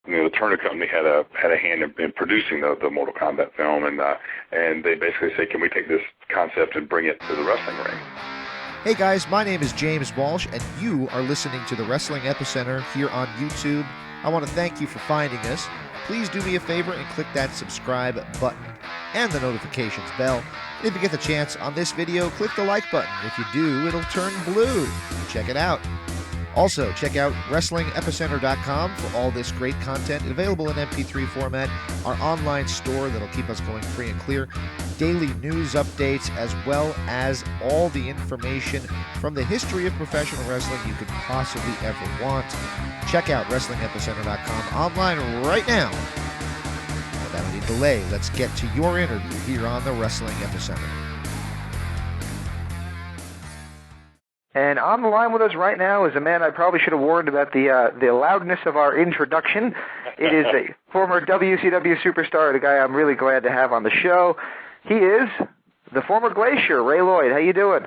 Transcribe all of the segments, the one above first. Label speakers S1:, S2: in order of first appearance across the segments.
S1: the Turner Company had a hand in producing the Mortal Kombat film, and they basically said, can we take this concept and bring it to the wrestling ring?
S2: Hey guys, my name is James Walsh, and you are listening to the Wrestling Epicenter here on YouTube. I want to thank you for finding us. Please do me a favor and click that subscribe button and the notifications bell. And if you get the chance on this video, click the like button. If you do, it'll turn blue. Check it out. Also, check out WrestlingEpicenter.com for all this great content available in MP3 format, our online store that'll keep us going free and clear, daily news updates, as well as all the information from the history of professional wrestling you could possibly ever want. Check out WrestlingEpicenter.com online right now. Without any delay, let's get to your interview here on the Wrestling Epicenter.
S3: And on the line with us right now is a man I probably should have warned about the loudness of our introduction. It is a former WCW superstar, the guy I'm really glad to have on the show. He is the former Glacier, Ray Lloyd. How you doing?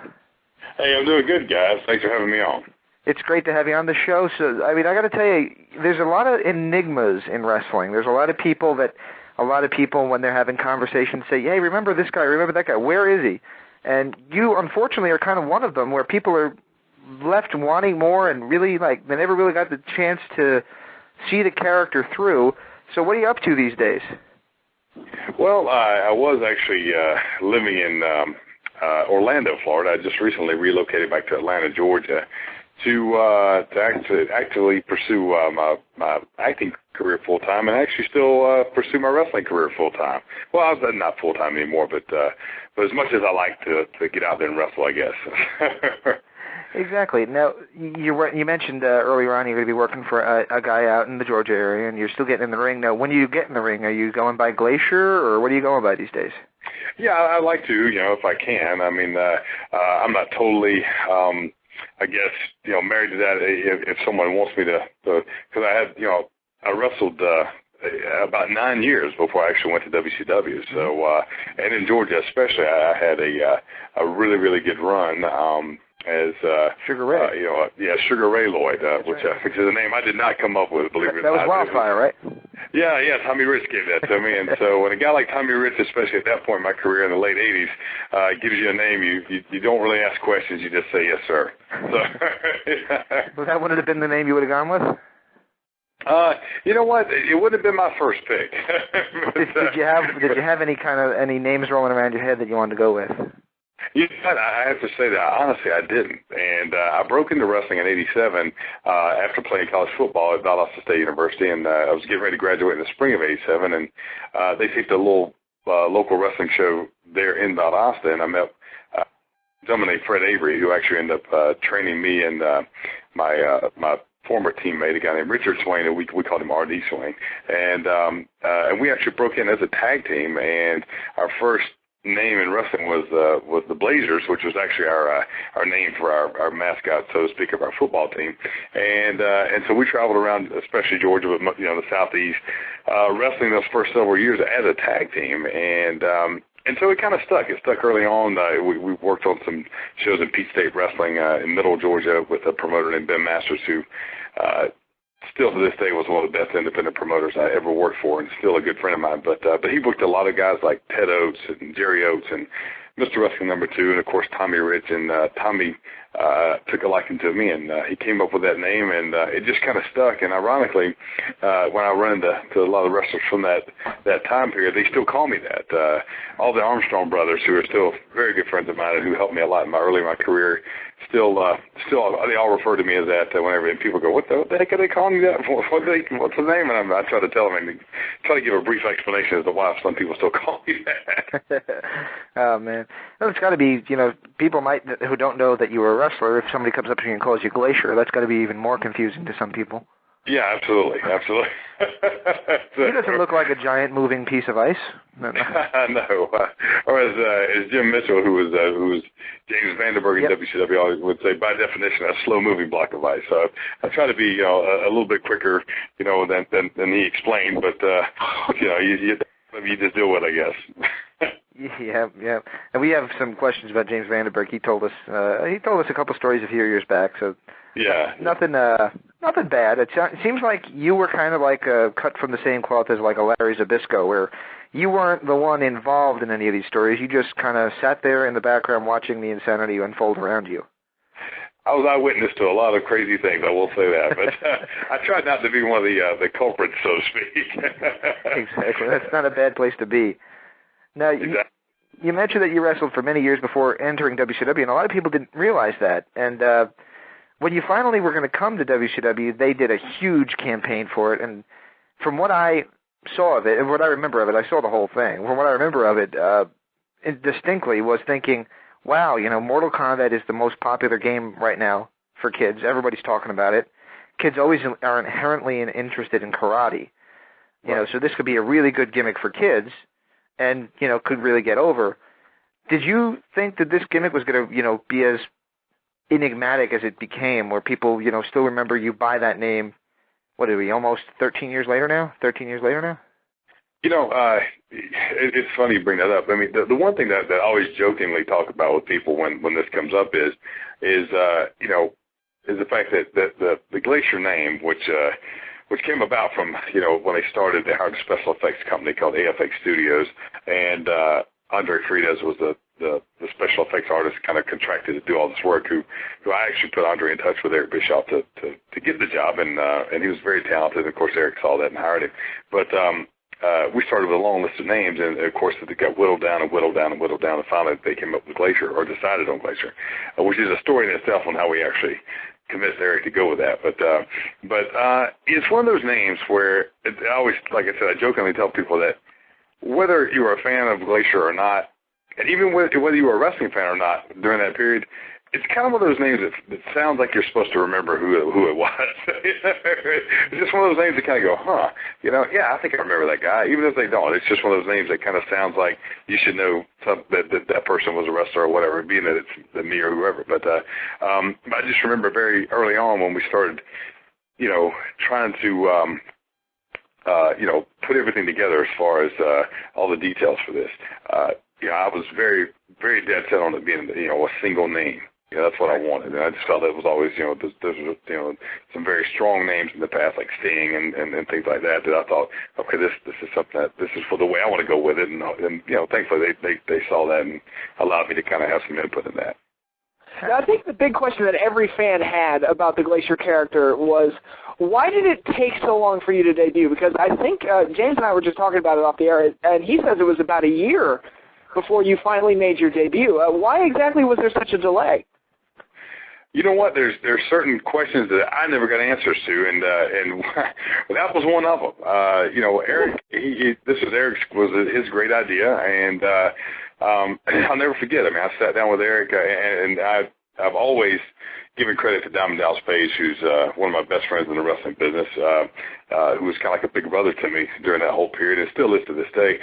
S1: Hey, I'm doing good, guys. Thanks for having me on.
S3: It's great to have you on the show. So, I mean, I got to tell you, there's a lot of enigmas in wrestling. There's a lot of people when they're having conversations say, hey, remember this guy, remember that guy, where is he? And you, unfortunately, are kind of one of them where people are left wanting more and really, like, they never really got the chance to see the character through. So what are you up to these days?
S1: Well, I was actually living in Orlando, Florida. I just recently relocated back to Atlanta, Georgia, to actually pursue my acting career full-time and actually still pursue my wrestling career full-time. Well, I'm not full-time anymore, but as much as I like to get out there and wrestle, I guess.
S3: Exactly. Now, you mentioned earlier on you're going to be working for a guy out in the Georgia area, and you're still getting in the ring. Now, when you get in the ring, are you going by Glacier, or what are you going by these days?
S1: Yeah, I like to, if I can. I mean, I'm not totally... I guess, married to that, if someone wants me to, because I had, I wrestled about 9 years before I actually went to WCW. So, and in Georgia especially, I had a really, really good run as
S3: Sugar Ray.
S1: Sugar Ray Lloyd, which is a name I did not come up with, believe it or not.
S3: That was Wildfire, right?
S1: Yeah, Tommy Rich gave that to me, and so when a guy like Tommy Rich, especially at that point in my career in the late 80s, gives you a name, you don't really ask questions, you just say, yes, sir. So,
S3: well, that would have been the name you would have gone with?
S1: You know what? It would have been my first pick.
S3: Did you have any names rolling around your head that you wanted to go with?
S1: I have to say that, honestly, I didn't. And I broke into wrestling in '87 after playing college football at Valdosta State University, and I was getting ready to graduate in the spring of '87, and they taped a little local wrestling show there in Valdosta, and I met a gentleman named Fred Avery, who actually ended up training me and my former teammate, a guy named Richard Swain, and we called him RD Swain. And we actually broke in as a tag team, and our first name in wrestling was the Blazers, which was actually our name for our mascot, so to speak, of our football team. And so we traveled around, especially Georgia, but the Southeast, wrestling those first several years as a tag team. And so it kind of stuck. It stuck early on. We worked on some shows in Peach State Wrestling in Middle Georgia with a promoter named Ben Masters, who still to this day was one of the best independent promoters I ever worked for, and still a good friend of mine. But he booked a lot of guys like Ted Oates and Jerry Oates and Mr. Wrestling #2, and of course Tommy Rich. And Tommy took a liking to me, and he came up with that name, and it just kind of stuck. And ironically, when I run into a lot of wrestlers from that time period, they still call me that. All the Armstrong brothers, who are still very good friends of mine and who helped me a lot early in my career, still they all refer to me as that whenever, and people go, what the heck are they calling you that? What's the name? And I try to tell them and try to give a brief explanation as to why some people still call me that.
S3: Oh, man. Well, it's got to be, people who don't know that you were a wrestler, if somebody comes up to you and calls you Glacier, that's got to be even more confusing to some people.
S1: Yeah, absolutely.
S3: He doesn't look like a giant moving piece of ice. No.
S1: Or as Jim Mitchell, who was James Vandenberg in WCW, always would say, by definition, a slow-moving block of ice. So I try to be a little bit quicker, than he explained, but you just deal with it, I guess.
S3: Yeah. And we have some questions about James Vandenberg. He told us a couple stories a few years back, so
S1: Yeah.
S3: Nothing bad. It seems like you were kind of like cut from the same cloth as like a Larry Zbyszko, where you weren't the one involved in any of these stories. You just kind of sat there in the background watching the insanity unfold around you.
S1: I was eyewitness to a lot of crazy things, I will say that. But I tried not to be one of the culprits, so to speak.
S3: Exactly. That's not a bad place to be. Now, you mentioned that you wrestled for many years before entering WCW, and a lot of people didn't realize that. And when you finally were going to come to WCW, they did a huge campaign for it. And from what I saw of it, and what I remember of it, I saw the whole thing. From what I remember of it distinctly was thinking, wow, Mortal Kombat is the most popular game right now for kids. Everybody's talking about it. Kids always are inherently interested in karate. So this could be a really good gimmick for kids and, could really get over. Did you think that this gimmick was going to, be as enigmatic as it became, where people, still remember you by that name? What are we, almost 13 years later now? 13 years later now?
S1: It's funny you bring that up. I mean, the one thing that I always jokingly talk about with people when this comes up is the fact that the Glacier name, which came about from, when they started, they hired a special effects company called AFX Studios, and Andre Friedez was the special effects artist kind of contracted to do all this work, who I actually put Andre in touch with Eric Bischoff to get the job, and he was very talented. Of course, Eric saw that and hired him. But we started with a long list of names, and of course it got whittled down, and finally they came up with Glacier, or decided on Glacier, which is a story in itself on how we actually convinced Eric to go with that. But it's one of those names where I always, like I said, I jokingly tell people that whether you were a fan of Glacier or not, and even whether you were a wrestling fan or not during that period, it's kind of one of those names that sounds like you're supposed to remember who it was. It's just one of those names that kind of go, yeah, I think I remember that guy, even if they don't. It's just one of those names that kind of sounds like you should know that person was a wrestler or whatever, being that it's me or whoever. But I just remember very early on when we started, trying to put everything together as far as all the details for this. I was very, very dead set on it being, a single name. That's what I wanted, and I just felt it was always, there's some very strong names in the past, like Sting and things like that I thought, okay, this is something this is for the way I want to go with it, and thankfully they saw that and allowed me to kind of have some input in that.
S4: Now, I think the big question that every fan had about the Glacier character was, why did it take so long for you to debut? Because I think James and I were just talking about it off the air, and he says it was about a year before you finally made your debut. Why exactly was there such a delay?
S1: You know what? There's certain questions that I never got answers to, and that was one of them. Eric, Eric's was his great idea, and I'll never forget. I mean, I sat down with Eric, and I've always given credit to Diamond Dallas Page, who's one of my best friends in the wrestling business, who was kind of like a big brother to me during that whole period, and still is to this day.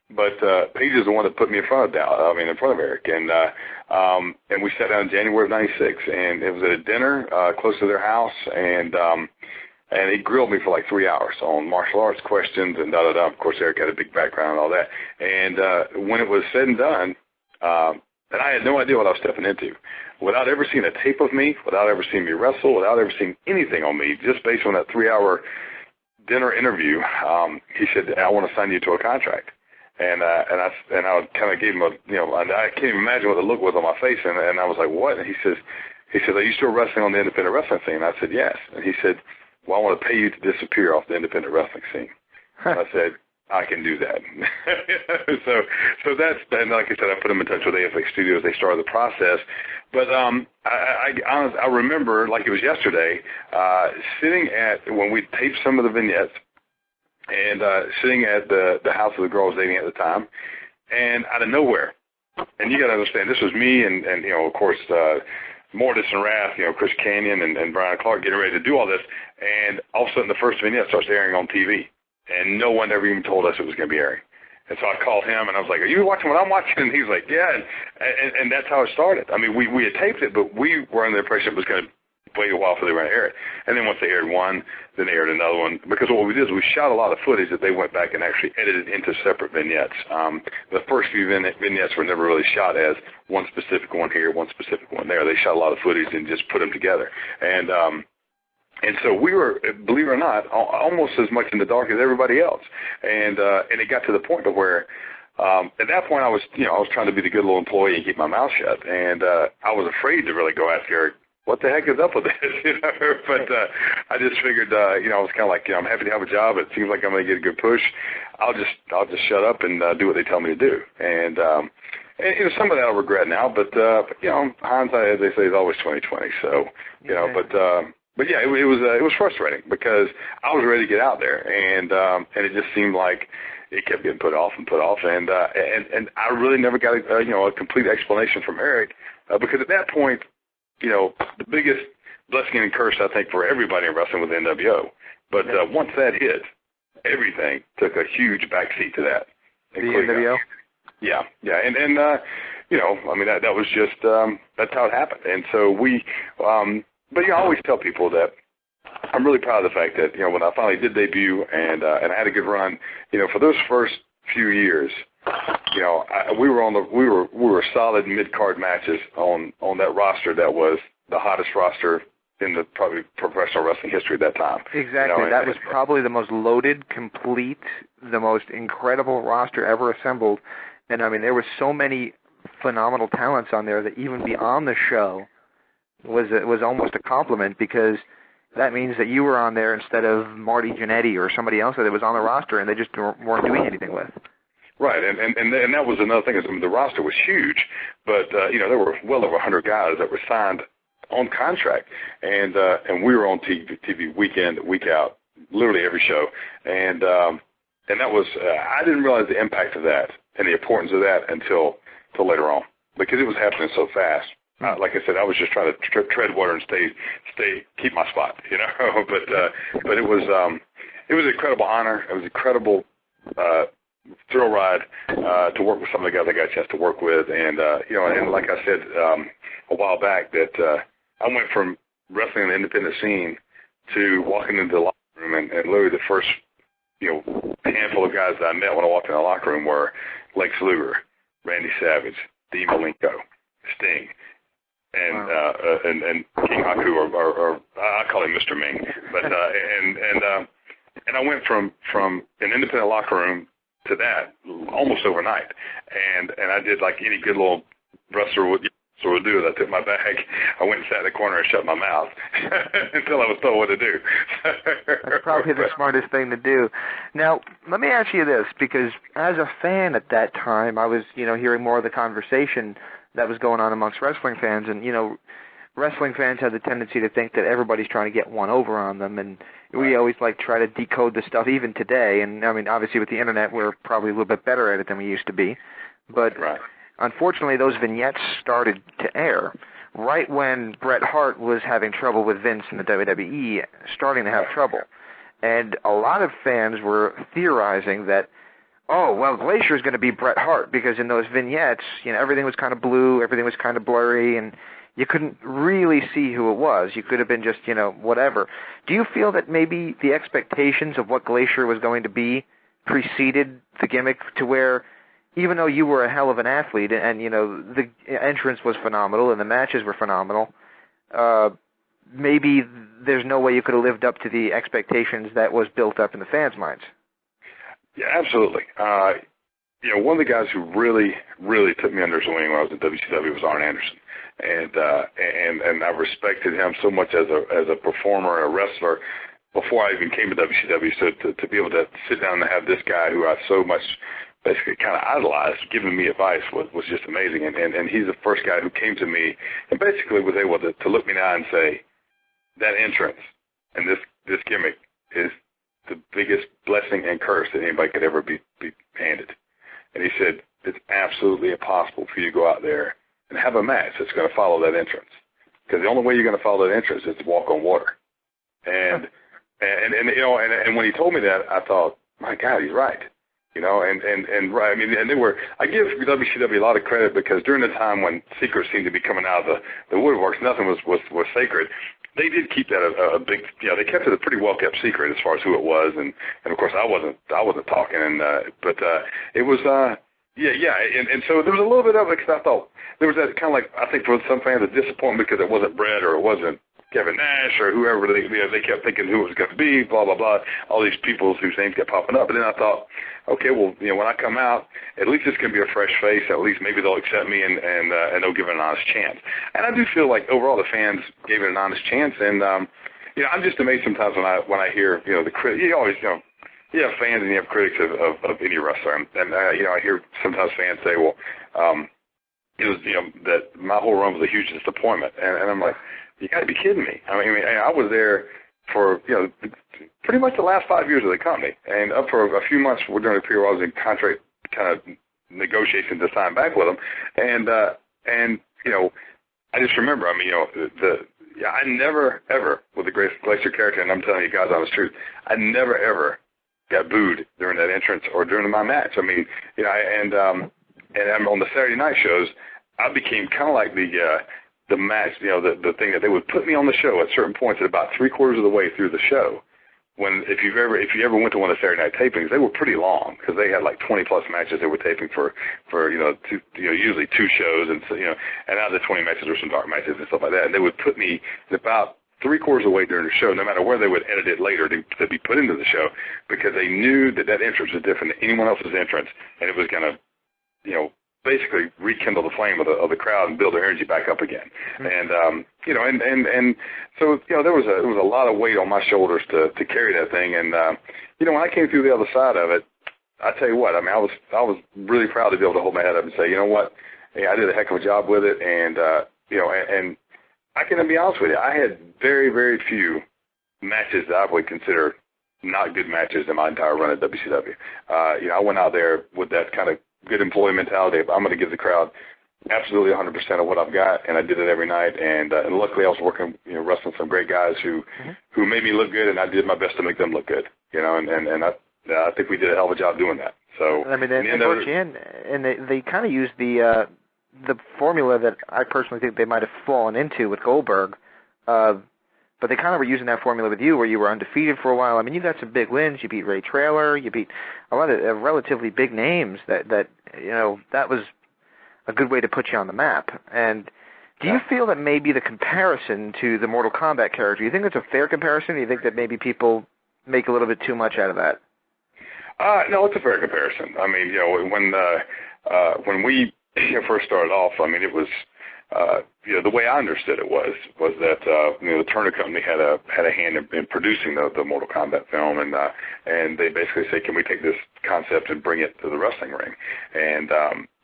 S1: But Page is the one that put me in front of Eric, and we sat down in January of '96, and it was at a dinner close to their house, and he grilled me for like 3 hours on martial arts questions and da-da-da. Of course, Eric had a big background and all that, and when it was said and done, and I had no idea what I was stepping into. Without ever seeing a tape of me, without ever seeing me wrestle, without ever seeing anything on me, just based on that 3-hour dinner interview, he said, I want to sign you to a contract. And I kind of gave him I can't even imagine what the look was on my face, and I was like, what? And he says, are you still wrestling on the independent wrestling scene? And I said, yes. And he said, well, I want to pay you to disappear off the independent wrestling scene. And I said, I can do that. so that's, and like I said, I put him in touch with AFX Studios. They started the process. But I remember, like it was yesterday, sitting when we taped some of the vignettes, and sitting at the house of the girl I was dating at the time, and out of nowhere, and you got to understand, this was me and of course, Mortis and Wrath, Chris Kanyon and Brian Clark getting ready to do all this, and all of a sudden the first vignette starts airing on TV, and no one ever even told us it was going to be airing. And so I called him, and I was like, are you watching what I'm watching? And he was like, yeah, and that's how it started. I mean, we had taped it, but we were under the impression it was going to wait a while for they were going to air it. And then once they aired one, then they aired another one. Because what we did is we shot a lot of footage that they went back and actually edited into separate vignettes. The first few vignettes were never really shot as one specific one here, one specific one there. They shot a lot of footage and just put them together. And so we were, believe it or not, almost as much in the dark as everybody else. And it got to the point to where at that point I was trying to be the good little employee and keep my mouth shut. And I was afraid to really go ask Eric, what the heck is up with this? But I just figured, I was kind of like, I'm happy to have a job. It seems like I'm going to get a good push. I'll just shut up and do what they tell me to do. And some of that I regret now, but hindsight, as they say, is always 20/20. So but yeah, it was frustrating because I was ready to get out there, and it just seemed like it kept getting put off, and I really never got a complete explanation from Eric because at that point, the biggest blessing and curse I think for everybody in wrestling was NWO. But once that hit, everything took a huge backseat to that.
S3: The NWO.
S1: Yeah, and that was just that's how it happened, and so we. But I always tell people that I'm really proud of the fact that when I finally did debut and I had a good run, for those first few years, we were solid mid-card matches on that roster that was the hottest roster in the probably professional wrestling history at that time.
S3: Exactly, that was probably the most loaded, complete, the most incredible roster ever assembled, and there were so many phenomenal talents on there that even beyond the show was almost a compliment because that means that you were on there instead of Marty Jannetty or somebody else that was on the roster and they just weren't doing anything with.
S1: Right, and that was another thing is the roster was huge, but there were well over 100 guys that were signed on contract, and we were on TV week in, week out, literally every show, and that was I didn't realize the impact of that and the importance of that until later on because it was happening so fast. Like I said, I was just trying to tread water and keep my spot, but it was an incredible honor. It was an incredible thrill ride to work with some of the guys I got a chance to work with, and and like I said a while back that I went from wrestling in the independent scene to walking into the locker room, and literally the first handful of guys that I met when I walked in the locker room were Lex Luger, Randy Savage, Dean Malenko, Sting. And King Haku, or I call him Mr. Ming, but and I went from an independent locker room to that almost overnight, and I did like any good little wrestler would do. I took my bag, I went and sat in the corner and shut my mouth until I was told what to do.
S3: That's probably the smartest thing to do. Now, let me ask you this, because as a fan at that time, I was hearing more of the conversation that was going on amongst wrestling fans, and wrestling fans have the tendency to think that everybody's trying to get one over on them, and we always try to decode the stuff even today, and obviously with the internet we're probably a little bit better at it than we used to be, but unfortunately those vignettes started to air right when Bret Hart was having trouble with Vince and the WWE, starting to have trouble, and a lot of fans were theorizing that Glacier is going to be Bret Hart because in those vignettes, everything was kind of blue, everything was kind of blurry, and you couldn't really see who it was. You could have been just, whatever. Do you feel that maybe the expectations of what Glacier was going to be preceded the gimmick to where even though you were a hell of an athlete and, the entrance was phenomenal and the matches were phenomenal, maybe there's no way you could have lived up to the expectations that was built up in the fans' minds?
S1: Yeah, absolutely. One of the guys who really, really took me under his wing when I was at WCW was Arn Anderson, and I respected him so much as a performer and a wrestler before I even came to WCW. So to be able to sit down and have this guy who I so much basically kind of idolized giving me advice was just amazing. And he's the first guy who came to me and basically was able to look me down and say, that entrance and this gimmick is the biggest blessing and curse that anybody could ever be handed. And he said, it's absolutely impossible for you to go out there and have a match that's going to follow that entrance. Because the only way you're going to follow that entrance is to walk on water. And when he told me that, I thought, my God, he's right. I give WCW a lot of credit because during the time when secrets seemed to be coming out of the woodworks, nothing was sacred. they did keep that a big, they kept it a pretty well-kept secret as far as who it was, and of course I wasn't talking, but it was, and so there was a little bit of it because I thought there was that kind of like, I think for some fans, a disappointment because it wasn't Brett or it wasn't Kevin Nash or whoever they kept thinking who it was going to be, blah, blah, blah, all these people whose names kept popping up. And then I thought, okay, well, when I come out, at least it's going to be a fresh face. At least maybe they'll accept me and they'll give it an honest chance. And I do feel like overall the fans gave it an honest chance. And, I'm just amazed sometimes when I hear, the critics, you always, you have fans and you have critics of any wrestler. And I hear sometimes fans say, well, it was, that my whole run was a huge disappointment. And I'm like, you got to be kidding me. I mean, I was there for, pretty much the last 5 years of the company, and up for a few months during the period where I was in contract kind of negotiations to sign back with them. And I just remember, I never, ever, with the Glacier character, and I'm telling you guys honest truth, I never, ever got booed during that entrance or during my match. I mean, and on the Saturday night shows, I became kind of like the match, the thing that they would put me on the show at certain points at about 3/4 of the way through the show. When if you ever went to one of the Saturday night tapings, they were pretty long because they had like 20+ matches they were taping for usually 2 shows, and and out of the 20 matches there were some dark matches and stuff like that. And they would put me about 3/4 of the way during the show, no matter where they would edit it later to be put into the show, because they knew that entrance was different than anyone else's entrance, and it was going to basically rekindle the flame of the crowd and build their energy back up again. And and so there was a lot of weight on my shoulders to carry that thing. And when I came through the other side of it, I tell you what, I was really proud to be able to hold my head up and say, you know what, I did a heck of a job with it. And and I can be honest with you, I had very, very few matches that I would consider not good matches in my entire run at WCW. I went out there with that kind of good employee mentality of I'm going to give the crowd absolutely 100% of what I've got, and I did it every night. And luckily I was working, wrestling some great guys who made me look good, and I did my best to make them look good. And I think we did a hell of a job doing that. So
S3: I mean, and they kind of used the formula that I personally think they might have fallen into with Goldberg. But they kind of were using that formula with you, where you were undefeated for a while. I mean, you got some big wins. You beat Ray Traylor. You beat a lot of relatively big names. That was a good way to put you on the map. And do you feel that maybe the comparison to the Mortal Kombat character, you think that's a fair comparison? Or do you think that maybe people make a little bit too much out of that?
S1: No, it's a fair comparison. I mean, when we first started off, I mean, it was. The way I understood it was that the Turner Company had a hand in producing the Mortal Kombat film, and they basically said, can we take this concept and bring it to the wrestling ring? And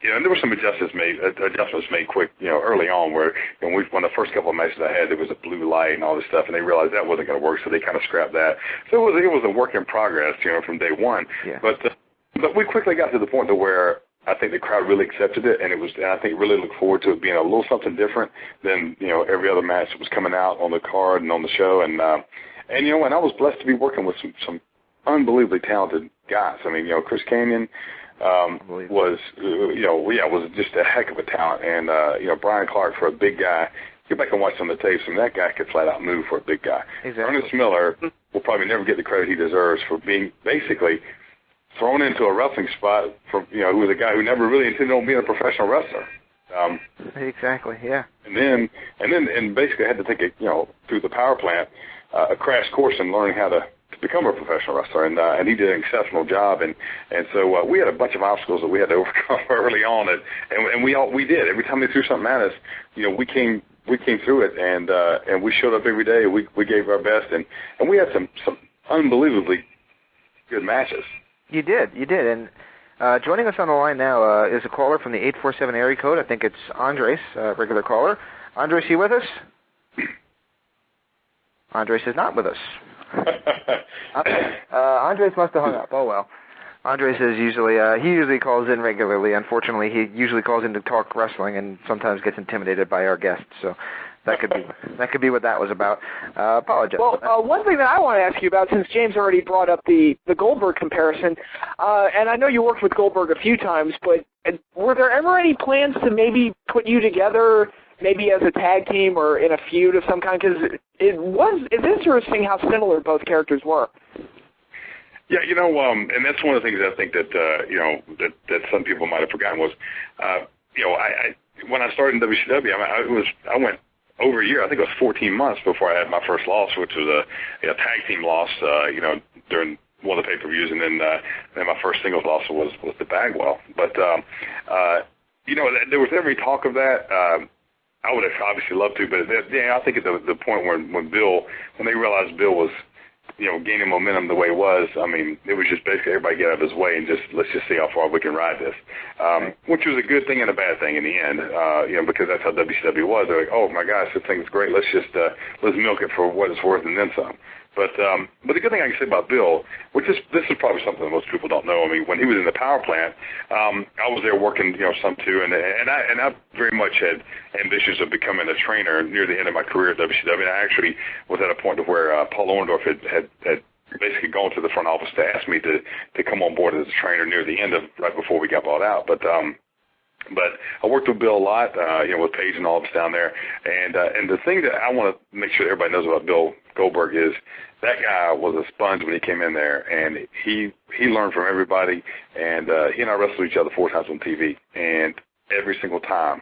S1: and there were some adjustments made quick, early on, where one of the first couple of matches I had, there was a blue light and all this stuff, and they realized that wasn't going to work, so they kind of scrapped that. So it was a work in progress, from day one. Yeah. But we quickly got to the point to where I think the crowd really accepted it, and I think really looked forward to it being a little something different than every other match that was coming out on the card and on the show. And I was blessed to be working with some unbelievably talented guys. I mean, Chris Kanyon was just a heck of a talent, and Brian Clark, for a big guy. Go back and watch some of the tapes, and that guy could flat out move for a big guy. Exactly. Ernest Miller will probably never get the credit he deserves for being basically thrown into a wrestling spot from who was a guy who never really intended on being a professional wrestler.
S3: Exactly, yeah. And
S1: then basically had to take through the power plant a crash course in learning how to become a professional wrestler, and he did an exceptional job. And so we had a bunch of obstacles that we had to overcome early on, and we did. Every time they threw something at us, we came through it, and we showed up every day. We gave our best, and we had some unbelievably good matches.
S3: You did. And joining us on the line now is a caller from the 847 area code. I think it's Andres, regular caller. Andres, you with us? Andres is not with us. Andres must have hung up. Oh, well. Andres is he usually calls in regularly. Unfortunately, he usually calls in to talk wrestling and sometimes gets intimidated by our guests. So that could be what that was about. Apologize.
S4: Well, one thing that I want to ask you about, since James already brought up the Goldberg comparison, and I know you worked with Goldberg a few times, but were there ever any plans to maybe put you together maybe as a tag team or in a feud of some kind? Because it's interesting how similar both characters were.
S1: Yeah, and that's one of the things I think that that some people might have forgotten was, I when I started in WCW, I went over a year. I think it was 14 months before I had my first loss, which was a tag team loss, during one of the pay-per-views, and then my first singles loss was the Bagwell. But there was every talk of that. I would have obviously loved to, but I think at the point when they realized Bill was gaining momentum the way it was, I mean, it was just basically everybody get out of his way and let's just see how far we can ride this, which was a good thing and a bad thing in the end, because that's how WCW was. They're like, oh my gosh, this thing's great. Let's milk it for what it's worth and then some. But the good thing I can say about Bill, this is probably something that most people don't know. I mean, when he was in the power plant, I was there working, some too, and I very much had ambitions of becoming a trainer near the end of my career at WCW. And I actually was at a point of where Paul Orndorff had basically gone to the front office to ask me to come on board as a trainer near the end of right before we got bought out. But I worked with Bill a lot, with Paige and all of us down there. And the thing that I want to make sure everybody knows about Bill Goldberg is that guy was a sponge when he came in there, and he learned from everybody. And he and I wrestled each other 4 times on TV, and every single time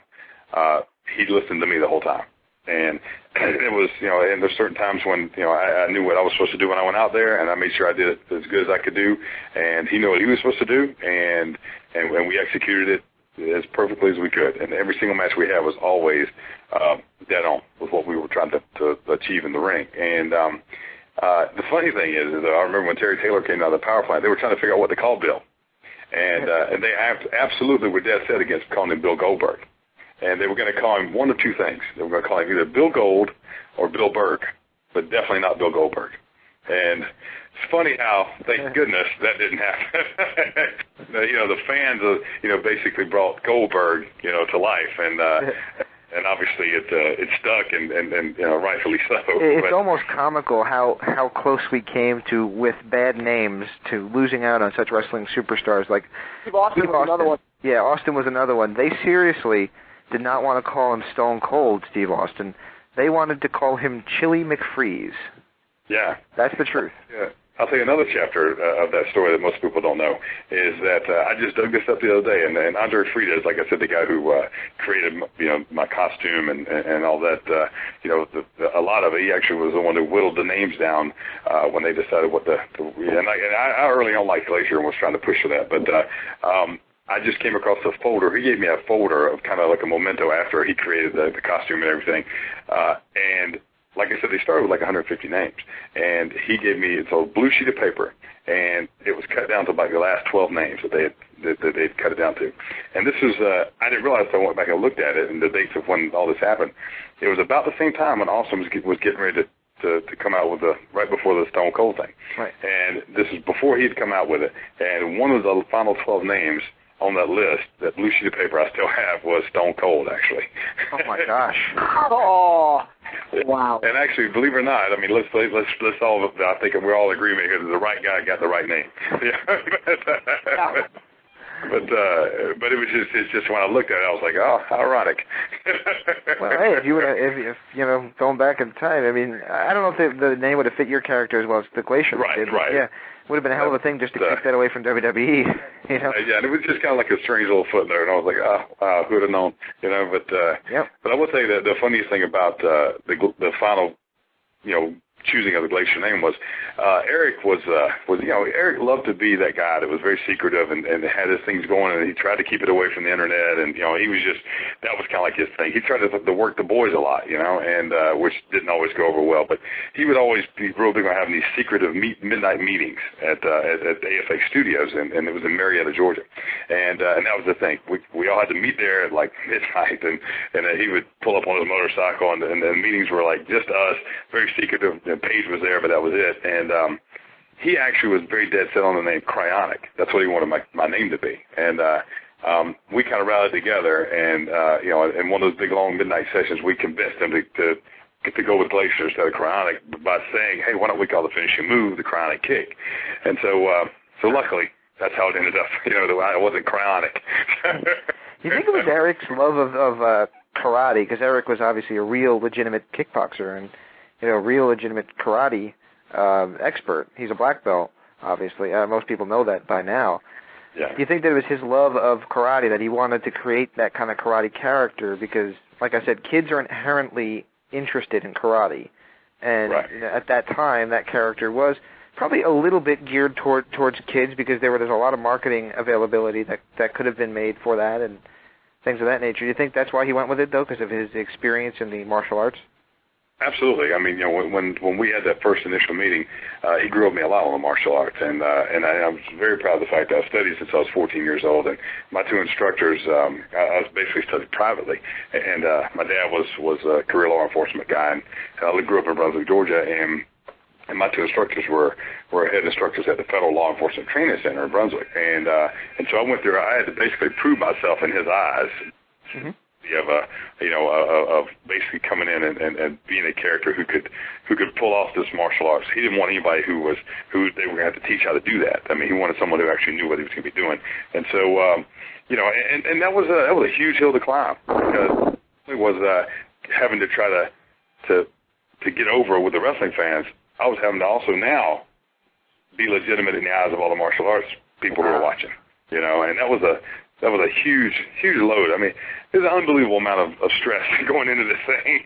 S1: he listened to me the whole time. And it was, and there's certain times when, I knew what I was supposed to do when I went out there, and I made sure I did it as good as I could do. And he knew what he was supposed to do, and we executed it as perfectly as we could, and every single match we had was always dead on with what we were trying to achieve in the ring. And the funny thing is I remember when Terry Taylor came out of the power plant, they were trying to figure out what to call Bill, and they absolutely were dead set against calling him Bill Goldberg, and they were going to call him one of two things. They were going to call him either Bill Gold or Bill Berg, but definitely not Bill Goldberg. And it's funny how, thank goodness, that didn't happen. The fans, basically brought Goldberg, to life, and obviously it stuck, and rightfully so.
S3: It's almost comical how close we came to, with bad names, to losing out on such wrestling superstars like
S4: Steve Austin was another one.
S3: Yeah, Austin was another one. They seriously did not want to call him Stone Cold Steve Austin. They wanted to call him Chili McFreeze.
S1: Yeah.
S3: That's the truth.
S1: Yeah. I'll tell you another chapter of that story that most people don't know is that I just dug this up the other day, and Andre Friedis, like I said, the guy who created my costume and all that, a lot of it, he actually was the one who whittled the names down when they decided what and I early on liked Glacier and was trying to push for that, but I just came across a folder. He gave me a folder of kind of like a memento after he created the costume and everything, and like I said, they started with like 150 names, and he gave me a blue sheet of paper, and it was cut down to about the last 12 names that they'd cut it down to. And this is, I didn't realize until I went back and looked at it and the dates of when all this happened. It was about the same time when Austin was getting ready to come out with right before the Stone Cold thing.
S3: Right.
S1: And this is before he'd come out with it. And one of the final 12 names on that list, that blue sheet of paper I still have, was Stone Cold, actually.
S3: Oh my gosh!
S4: Oh, wow!
S1: And actually, believe it or not, I mean, let's all. I think we're all in agreement here that the right guy got the right name. Yeah. But it's just when I looked at it, I was like, oh, how ironic.
S3: Well, hey, if going back in time, I mean, I don't know if the name would have fit your character as well as the Glacier did.
S1: Right.
S3: Yeah, would have been a hell of a thing just to kick that away from WWE.
S1: Yeah, and it was just kind of like a strange little footnote, and I was like, who would have known, But But I will say that the funniest thing about the final, choosing of the Glacier name was Eric was Eric loved to be that guy that was very secretive and had his things going, and he tried to keep it away from the internet, and he was just, that was kind of like his thing. He tried to work the boys a lot, and which didn't always go over well, but he would always be real big on having these secretive midnight meetings at AFX Studios, and it was in Marietta, Georgia, and that was the thing. We all had to meet there at like midnight, and he would pull up on his motorcycle, and the meetings were like just us, very secretive. Paige was there, but that was it. And he actually was very dead set on the name Cryonic. That's what he wanted my name to be. And we kind of rallied together, and in one of those big long midnight sessions, we convinced him to go with Glacier instead of Cryonic by saying, hey, why don't we call the finishing move the Cryonic Kick? And so luckily, that's how it ended up. It wasn't Cryonic.
S3: You think it was Eric's love of karate, because Eric was obviously a real legitimate kickboxer and real legitimate karate expert. He's a black belt, obviously. Most people know that by now.
S1: Yeah.
S3: Do you think that it was his love of karate that he wanted to create that kind of karate character? Because, like I said, kids are inherently interested in karate. And at that time, that character was probably a little bit geared towards kids because there's a lot of marketing availability that could have been made for that and things of that nature. Do you think that's why he went with it, though, because of his experience in the martial arts?
S1: Absolutely. I mean, when we had that first initial meeting, he grew up me a lot on the martial arts, and I was very proud of the fact that I studied since I was 14 years old. And my two instructors, I was basically studied privately, and my dad was a career law enforcement guy, and I grew up in Brunswick, Georgia, and my two instructors were head instructors at the Federal Law Enforcement Training Center in Brunswick, and so I went there. I had to basically prove myself in his eyes. Mm-hmm. Of basically coming in and being a character who could pull off this martial arts. He didn't want anybody who they were going to have to teach how to do that. I mean, he wanted someone who actually knew what he was going to be doing. And so, and that was a huge hill to climb because it was having to try to get over with the wrestling fans. I was having to also now be legitimate in the eyes of all the martial arts people who were watching. And that was a huge load. I mean, there's an unbelievable amount of stress going into this thing,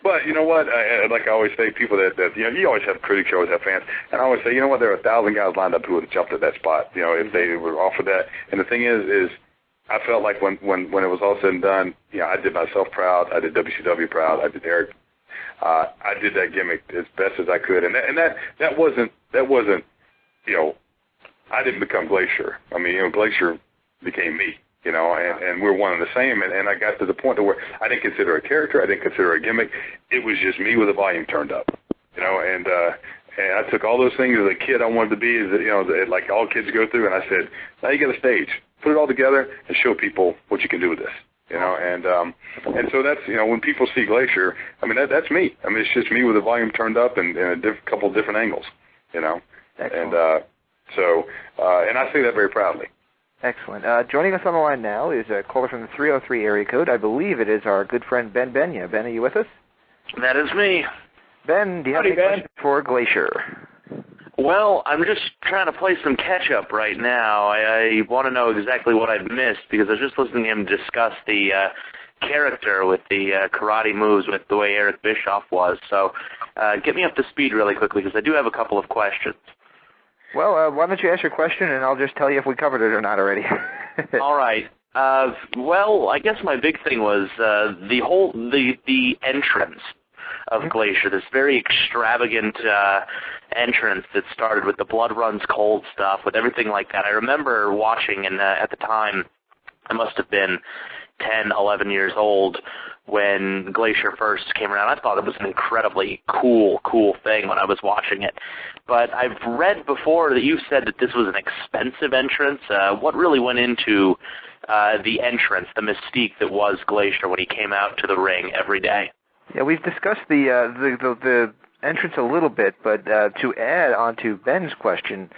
S1: But you know what? Like I always say, people that you always have critics, you always have fans, and I always say, you know what? There are 1,000 guys lined up who would have jumped at that spot, if they were offered that. And the thing is I felt like when it was all said and done, I did myself proud, I did WCW proud, I did Eric, I did that gimmick as best as I could, and that wasn't. I didn't become Glacier. I mean, Glacier became me, and we're one and the same. And I got to the point where I didn't consider a character, I didn't consider a gimmick. It was just me with the volume turned up, and I took all those things as a kid I wanted to be, like all kids go through, and I said, now you got a stage. Put it all together and show people what you can do with this, and so that's, when people see Glacier, I mean, that's me. I mean, it's just me with the volume turned up and a couple of different angles,
S3: Excellent.
S1: And I say that very proudly.
S3: Excellent. Joining us on the line now is a caller from the 303 area code. I believe it is our good friend Ben Benya. Ben, are you with us?
S5: That is me.
S3: Ben, do you have any questions for Glacier?
S5: Well, I'm just trying to play some catch-up right now. I want to know exactly what I've missed because I was just listening to him discuss the character with the karate moves with the way Eric Bischoff was. So get me up to speed really quickly because I do have a couple of questions.
S3: Well, why don't you ask your question, and I'll just tell you if we covered it or not already.
S5: All right. Well, I guess my big thing was the entrance of Glacier, this very extravagant entrance that started with the blood runs cold stuff, with everything like that. I remember watching, and at the time, I must have been 10, 11 years old when Glacier first came around. I thought it was an incredibly cool thing when I was watching it. But I've read before that you said that this was an expensive entrance. What really went into the entrance, the mystique that was Glacier when he came out to the ring every day?
S3: Yeah, we've discussed the entrance a little bit, but to add on to Ben's question,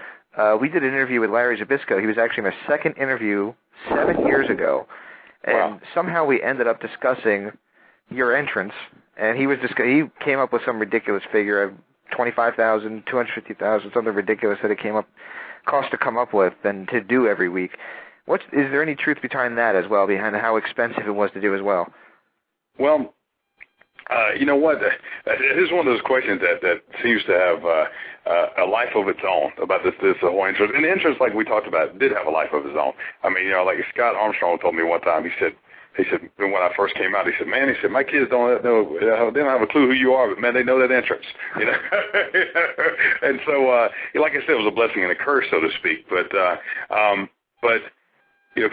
S3: we did an interview with Larry Zbyszko. He was actually my second interview 7 years ago. And somehow we ended up discussing your entrance, and he came up with some ridiculous figure of $25,000, $250,000, something ridiculous that it cost to come up with and to do every week. Is there any truth behind that as well, behind how expensive it was to do as well?
S1: Well, you know what? It is one of those questions that seems to have a life of its own about this whole entrance. And the entrance, like we talked about, did have a life of its own. I mean, like Scott Armstrong told me one time, he said, when I first came out, he said, my kids don't know, they don't have a clue who you are, but man, they know that entrance, And so, like I said, it was a blessing and a curse, so to speak. But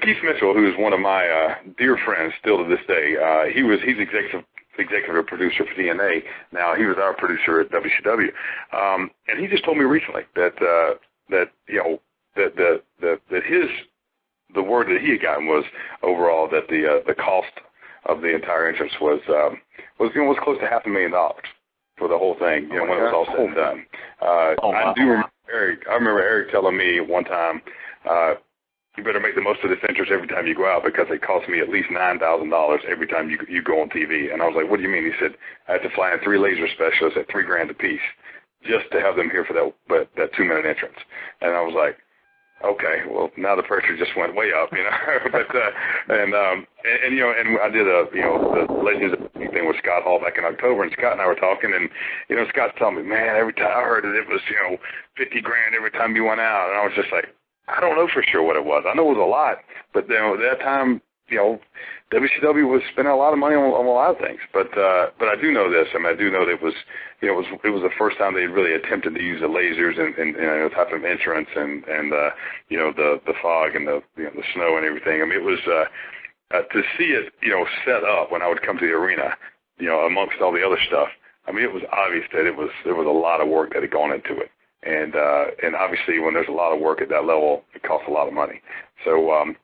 S1: Keith Mitchell, who is one of my dear friends still to this day, he's executive producer for TNA. Now he was our producer at WCW, and he just told me recently that the word that he had gotten was overall that the cost of the entire entrance was close to $500,000 for the whole thing. When it was all said and done. I remember Eric telling me one time. you better make the most of this entrance every time you go out because it costs me at least $9,000 every time you go on TV. And I was like, what do you mean? He said, I had to fly in 3 laser specialists at $3,000 a piece just to have them here for that 2-minute entrance. And I was like, okay, well, now the pressure just went way up, you know. But and I did the Legends of thing with Scott Hall back in October, and Scott and I were talking, and Scott's telling me, man, every time I heard it was $50,000 every time you went out, and I was just like, I don't know for sure what it was. I know it was a lot, but at that time, WCW was spending a lot of money on a lot of things. But I do know this. I mean, I do know that it was the first time they really attempted to use the lasers and type of entrance and the fog and the snow and everything. I mean, it was to see it set up when I would come to the arena, amongst all the other stuff. I mean, it was obvious that there was a lot of work that had gone into it. And obviously, when there's a lot of work at that level, it costs a lot of money. So,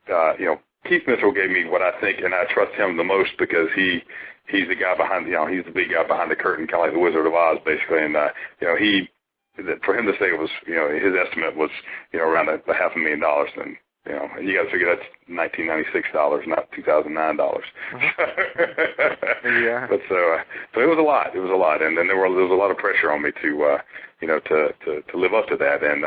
S1: Keith Mitchell gave me what I think, and I trust him the most because he's the guy behind, he's the big guy behind the curtain, kind of like the Wizard of Oz, basically. And for him to say it was, his estimate was, around $500,000, then. You got to figure that's $1996, not $2009.
S3: Yeah.
S1: But so it was a lot. It was a lot, and then there was a lot of pressure on me to live up to that. And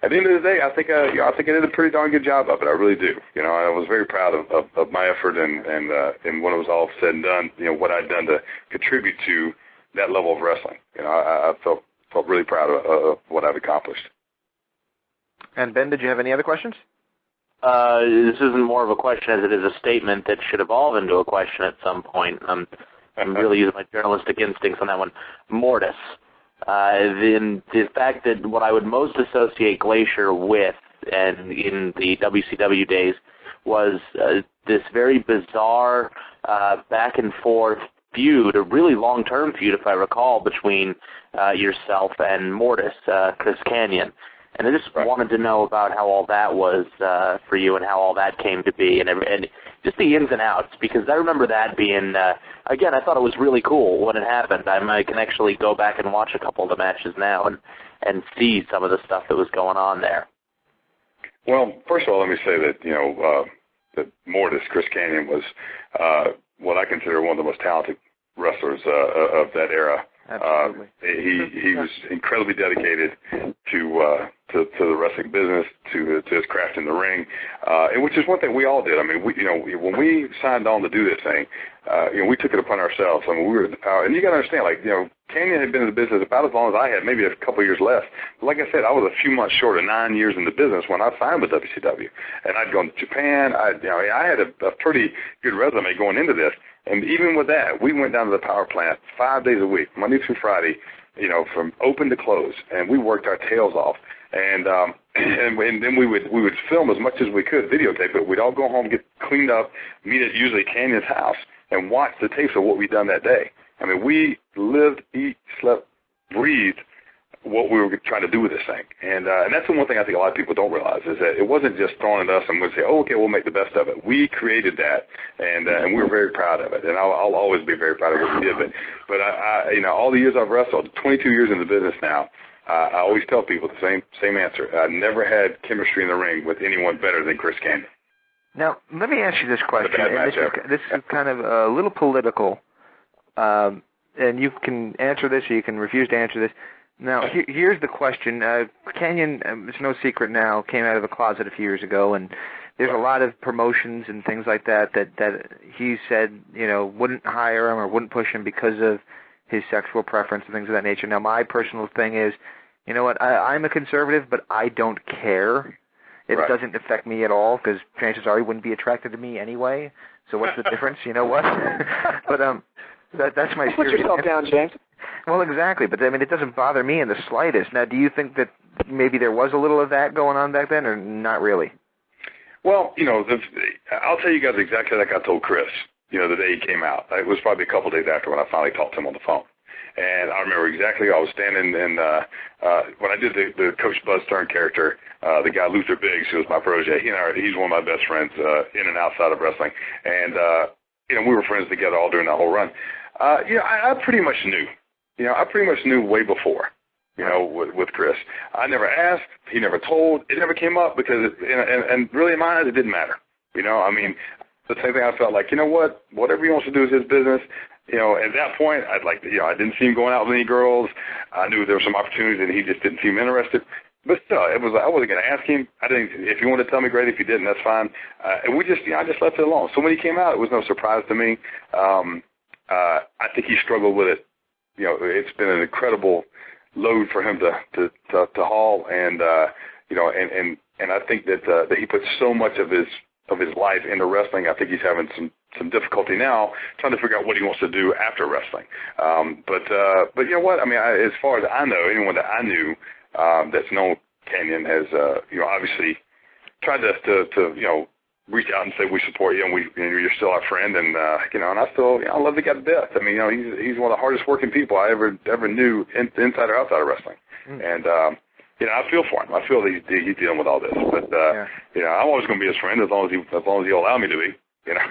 S1: at the end of the day, I think I did a pretty darn good job of it. I really do. I was very proud of my effort, and when it was all said and done, what I'd done to contribute to that level of wrestling. I felt really proud of what I've accomplished.
S3: And Ben, did you have any other questions?
S5: This isn't more of a question as it is a statement that should evolve into a question at some point. I'm really using my journalistic instincts on that one. Mortis. The fact that what I would most associate Glacier with, and in the WCW days, was this very bizarre back and forth feud, a really long-term feud, if I recall, between yourself and Mortis, Chris Kanyon. And I just wanted to know about how all that was for you and how all that came to be and just the ins and outs, because I remember that being, again, I thought it was really cool when it happened. I can actually go back and watch a couple of the matches now and see some of the stuff that was going on there.
S1: Well, first of all, let me say that, that Mortis, Chris Kanyon, was what I consider one of the most talented wrestlers of that era.
S3: Absolutely.
S1: He was incredibly dedicated to the wrestling business, to his craft in the ring, and which is one thing we all did. I mean, when we signed on to do this thing, we took it upon ourselves. I mean, we were at the power, and you got to understand, Kanyon had been in the business about as long as I had, maybe a couple of years less. But like I said, I was a few months short of 9 years in the business when I signed with WCW, and I'd gone to Japan. I had a pretty good resume going into this. And even with that, we went down to the power plant 5 days a week, Monday through Friday, from open to close, and we worked our tails off. And then we would film as much as we could, videotape it. We'd all go home, get cleaned up, meet at usually Canyon's house, and watch the tapes of what we'd done that day. I mean, we lived, eat, slept, breathed what we were trying to do with this thing. And that's the one thing I think a lot of people don't realize is that it wasn't just thrown at us and we'd say, oh, okay, we'll make the best of it. We created that, and we were very proud of it. And I'll always be very proud of what we did. But I all the years I've wrestled, 22 years in the business now, I always tell people the same answer. I never had chemistry in the ring with anyone better than Chris Kanyon.
S3: Now, let me ask you this question. This is kind of a little political, and you can answer this or you can refuse to answer this. Now, here's the question. Kanyon, it's no secret now, came out of the closet a few years ago, and there's a lot of promotions and things like that he said, wouldn't hire him or wouldn't push him because of his sexual preference and things of that nature. Now, my personal thing is, you know what, I'm a conservative, but I don't care. It doesn't affect me at all because chances are he wouldn't be attracted to me anyway. So what's the difference? You know what? But that's my serious
S4: Put yourself down, James.
S3: Well, exactly, but I mean, it doesn't bother me in the slightest. Now, do you think that maybe there was a little of that going on back then, or not really?
S1: Well, I'll tell you guys exactly like I told Chris, the day he came out. It was probably a couple of days after when I finally talked to him on the phone. And I remember exactly, I was standing in, when I did the Coach Buzz Stern character, the guy Luther Biggs, who was my protege, he's one of my best friends in and outside of wrestling. And, we were friends together all during that whole run. I pretty much knew. I pretty much knew way before you know, with Chris. I never asked. He never told. It never came up because, and really in my eyes, it didn't matter. You know, I mean, the same thing I felt like, you know what, whatever he wants to do is his business. You know, at that point, I'd like to, you know, I didn't see him going out with any girls. I knew there were some opportunities and he just didn't seem interested. But still, I wasn't going to ask him. I didn't. If he wanted to tell me, great. If he didn't, that's fine. And we just, you know, I just left it alone. So when he came out, it was no surprise to me. I think he struggled with it. You know, it's been an incredible load for him to haul, and you know, and I think that he put so much of his life into wrestling. I think he's having some difficulty now trying to figure out what he wants to do after wrestling. But you know what? I mean, as far as I know, anyone that I knew that's known Canyon has you know, obviously tried to you know, reach out and say we support you and you're still our friend, and you know, and I love the guy to death. I mean, you know, he's one of the hardest working people I ever knew inside or outside of wrestling, and you know, I feel for him. I feel that he's dealing with all this, but you know, I'm always going to be his friend as long as he'll allow me to be. You know.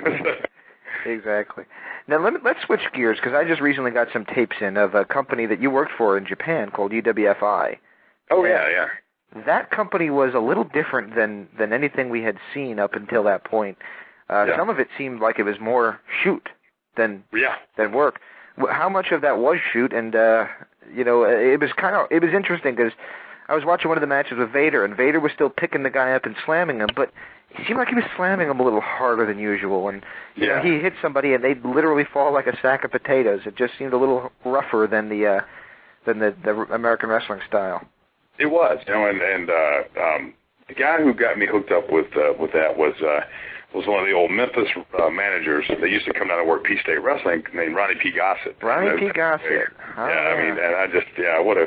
S3: Exactly. Now let's switch gears, because I just recently got some tapes in of a company that you worked for in Japan called UWFI.
S1: Oh yeah.
S3: That company was a little different than anything we had seen up until that point. Some of it seemed like it was more shoot than work. How much of that was shoot? And you know, it was interesting because I was watching one of the matches with Vader, and Vader was still picking the guy up and slamming him, but it seemed like he was slamming him a little harder than usual. And you know, he hit somebody, and they'd literally fall like a sack of potatoes. It just seemed a little rougher than the American wrestling style.
S1: It was, you know, and the guy who got me hooked up with that was one of the old Memphis managers that used to come down and work P State Wrestling, named Ronnie P. Gossett.
S3: Ronnie P. Gossett.
S1: I mean, and I just, what a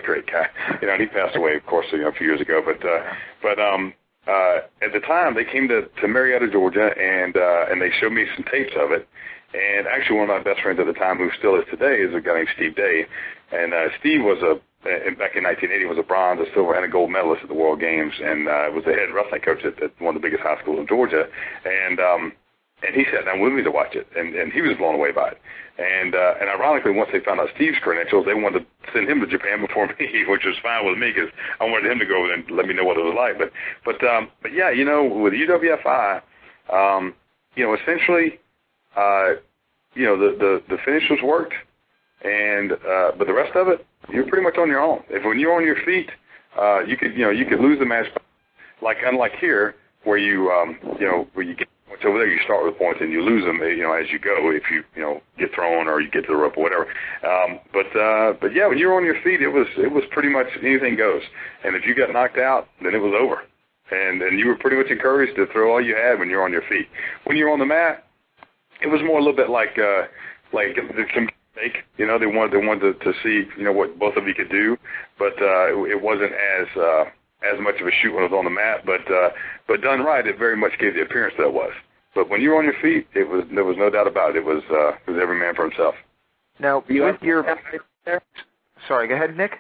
S1: great guy. You know, and he passed away, of course, you know, a few years ago. But at the time, they came to Marietta, Georgia, and they showed me some tapes of it. And actually, one of my best friends at the time, who still is today, is a guy named Steve Day. And Steve was back in 1980, was a bronze, a silver, and a gold medalist at the World Games, and was the head wrestling coach at one of the biggest high schools in Georgia. And he sat down with me to watch it, and he was blown away by it. And ironically, once they found out Steve's credentials, they wanted to send him to Japan before me, which was fine with me because I wanted him to go over there and let me know what it was like. But yeah, you know, with UWFI, you know, essentially, you know, the finishers worked, and but the rest of it, you're pretty much on your own. When you're on your feet, you could lose the match, like unlike here, where you get points over there, you start with points and you lose them, you know, as you go, if you get thrown or you get to the rope or whatever. But yeah, when you're on your feet, it was pretty much anything goes. And if you got knocked out, then it was over. And you were pretty much encouraged to throw all you had when you're on your feet. When you're on the mat, it was more a little bit like the fake. You know, they wanted to see, you know, what both of you could do, but it wasn't as much of a shoot when it was on the mat. But done right, it very much gave the appearance that it was. But when you were on your feet, there was no doubt about it. It was every man for himself.
S3: Now, with your sorry, go ahead, Nick.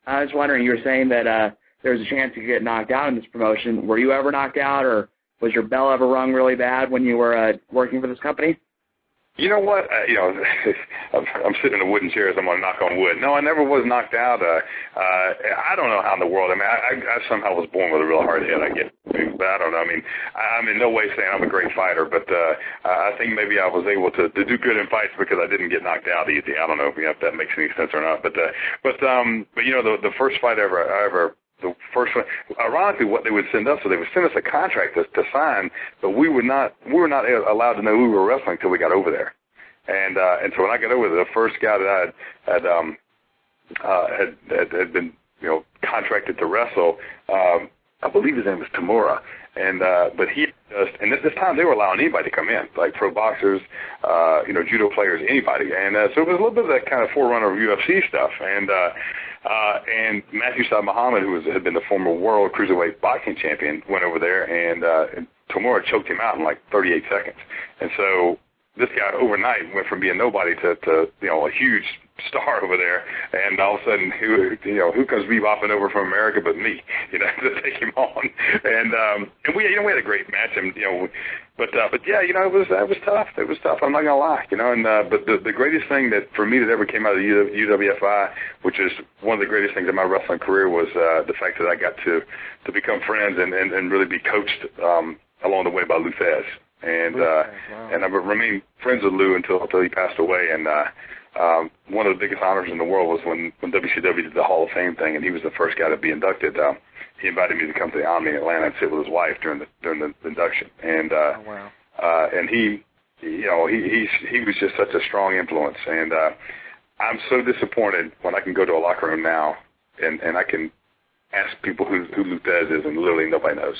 S6: I was wondering, you were saying that there was a chance you could get knocked out in this promotion. Were you ever knocked out, or was your bell ever rung really bad when you were working for this company?
S1: You know what? You know, I'm sitting in a wooden chair, so I'm going to knock on wood. No, I never was knocked out. I don't know how in the world. I mean, I somehow was born with a real hard head, I guess. But I don't know. I mean, I'm in no way saying I'm a great fighter, but I think maybe I was able to do good in fights because I didn't get knocked out easy. I don't know if that makes any sense or not. But you know, the first fight the first one, ironically, what they would send us, so they would send us a contract to sign, but we were not allowed to know who we were wrestling until we got over there. And so when I got over there, the first guy that had been, you know, contracted to wrestle, I believe his name was Tamura, and but he just, and at this time they were allowing anybody to come in, like pro boxers, you know, judo players, anybody, and so it was a little bit of that kind of forerunner of UFC stuff, and Matthew Saad Muhammad, who had been the former world cruiserweight boxing champion, went over there, and Tamura choked him out in like 38 seconds. And so this guy overnight went from being nobody to a huge star over there, and all of a sudden, who comes bebopping over from America but me, to take him on, and we had a great match, and but yeah, it was tough. It was tough. I'm not gonna lie, but the greatest thing that for me that ever came out of the UWFI, which is one of the greatest things in my wrestling career, was the fact that I got to become friends and really be coached along the way by Lou Thez. And and I remained friends with Lou until he passed away. And one of the biggest honors in the world was when WCW did the Hall of Fame thing, and he was the first guy to be inducted. He invited me to come to the Omni in Atlanta and sit with his wife during the induction. And and he was just such a strong influence. And I'm so disappointed when I can go to a locker room now and I can ask people who Lou Thez is, and literally nobody knows.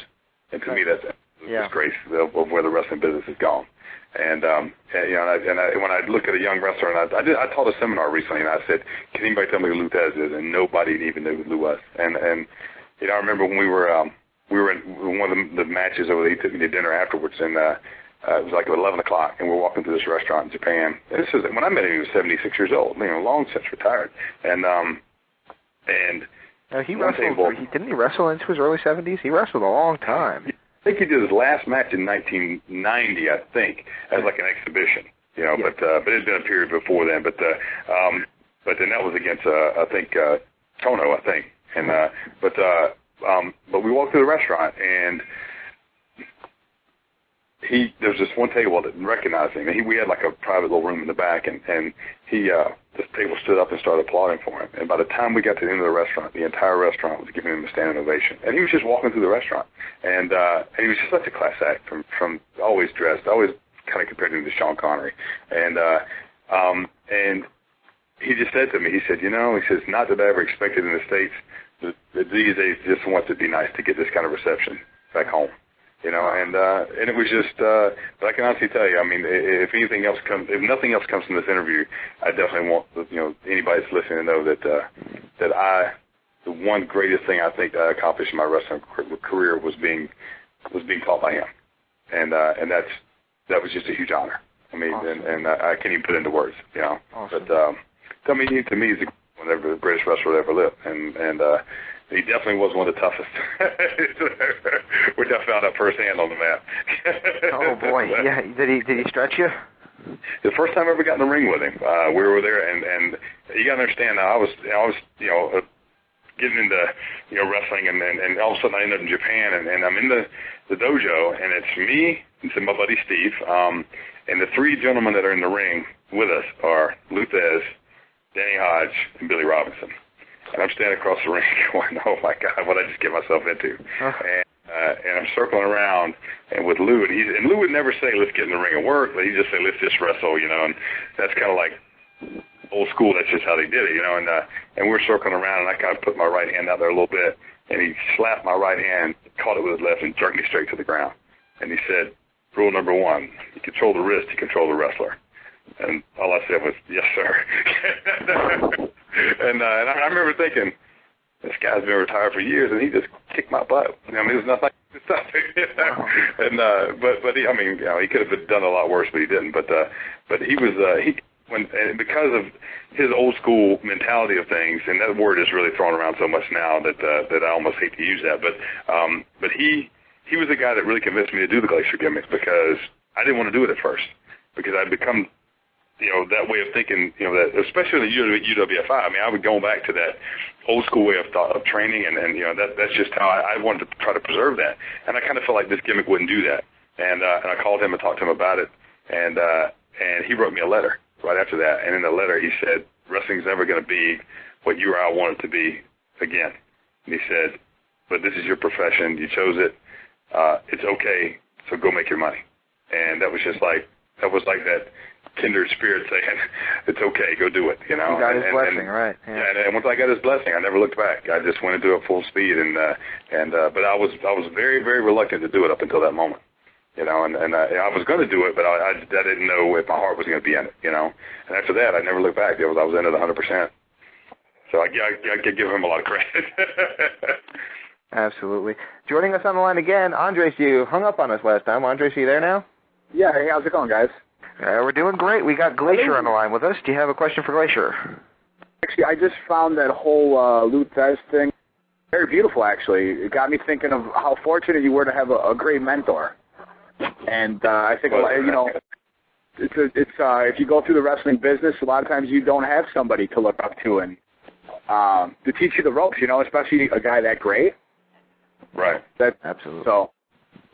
S1: And to me, that's disgrace of where the wrestling business has gone. And when I look at a young wrestler, and I taught a seminar recently, and I said, "Can anybody tell me who Lou Thez is?" And nobody even knew who Lou was. And I remember when we were in one of the matches over there. He took me to dinner afterwards, and it was like 11 o'clock, and we're walking through this restaurant in Japan. And this is when I met him. He was 76 years old, long since retired. And
S3: he wrestled. Didn't he wrestle into his early 70s? He wrestled a long time.
S1: I think he did his last match in 1990, I think, as like an exhibition, but it had been a period before then. But then that was against I think Tono, I think. And but we walked through the restaurant, and there was this one table that recognized him, and we had like a private little room in the back, and this table stood up and started applauding for him. And by the time we got to the end of the restaurant, the entire restaurant was giving him a standing ovation. And he was just walking through the restaurant, and he was just such a class act, from always dressed, always kind of compared him to Sean Connery. And he just said to me, he said, he says, not that I ever expected in the States that these days just wants to be nice to get this kind of reception back home. And it was just, but I can honestly tell you, I mean, if nothing else comes from this interview, I definitely want, anybody that's listening to know that the one greatest thing I think that I accomplished in my wrestling career was being taught by him. And that was just a huge honor. I mean, awesome. and I can't even put it into words, Awesome. But, to me, he's the greatest wrestler that ever lived. And he definitely was one of the toughest, which I found out firsthand on the mat.
S3: Oh boy, yeah. Did he stretch you?
S1: The first time I ever got in the ring with him, we were there, and you got to understand. I was getting into wrestling, and all of a sudden I ended up in Japan, and I'm in the dojo, and it's me, and my buddy Steve, and the three gentlemen that are in the ring with us are Lou Thez, Danny Hodge, and Billy Robinson. And I'm standing across the ring going, oh, my God, what did I just get myself into? And I'm circling around and with Lou, and Lou would never say, let's get in the ring and work, but he'd just say, let's just wrestle, and that's kind of like old school. That's just how they did it, and we're circling around, and I kind of put my right hand out there a little bit, and he slapped my right hand, caught it with his left, and jerked me straight to the ground. And he said, rule number one, you control the wrist, you control the wrestler. And all I said was, yes, sir. And I remember thinking, this guy's been retired for years, and he just kicked my butt. I mean, there's nothing to stop it. And but he, he could have done a lot worse, but he didn't. But he was because of his old school mentality of things, and that word is really thrown around so much now that I almost hate to use that. But he was the guy that really convinced me to do the Glacier gimmicks, because I didn't want to do it at first, because I'd become that way of thinking, that especially in the UWFI. I mean, I would go back to that old school way of thought of training, and that's just how I wanted to try to preserve that. And I kind of felt like this gimmick wouldn't do that. And I called him and talked to him about it, and he wrote me a letter right after that. And in the letter, he said, wrestling's never going to be what you or I want it to be again. And he said, but this is your profession. You chose it. It's okay. So go make your money. And that was just like that kindred spirit saying, it's okay, go do it,
S3: You got his blessing, right.
S1: Yeah, and once I got his blessing, I never looked back. I just went into it full speed, but I was very, very reluctant to do it up until that moment, and I was going to do it, but I didn't know if my heart was going to be in it, And after that, I never looked back. I was in it 100%. So I give him a lot of credit.
S3: Absolutely. Joining us on the line again, Andres, you hung up on us last time. Andres, are you there now?
S7: Yeah, hey, how's it going, guys?
S3: We're doing great. We got Glacier on the line with us. Do you have a question for Glacier?
S7: Actually, I just found that whole Luthez thing very beautiful, actually. It got me thinking of how fortunate you were to have a great mentor. And I think, you know, it's if you go through the wrestling business, a lot of times you don't have somebody to look up to and to teach you the ropes, you know, especially a guy that great.
S1: Right.
S3: Absolutely.
S7: So,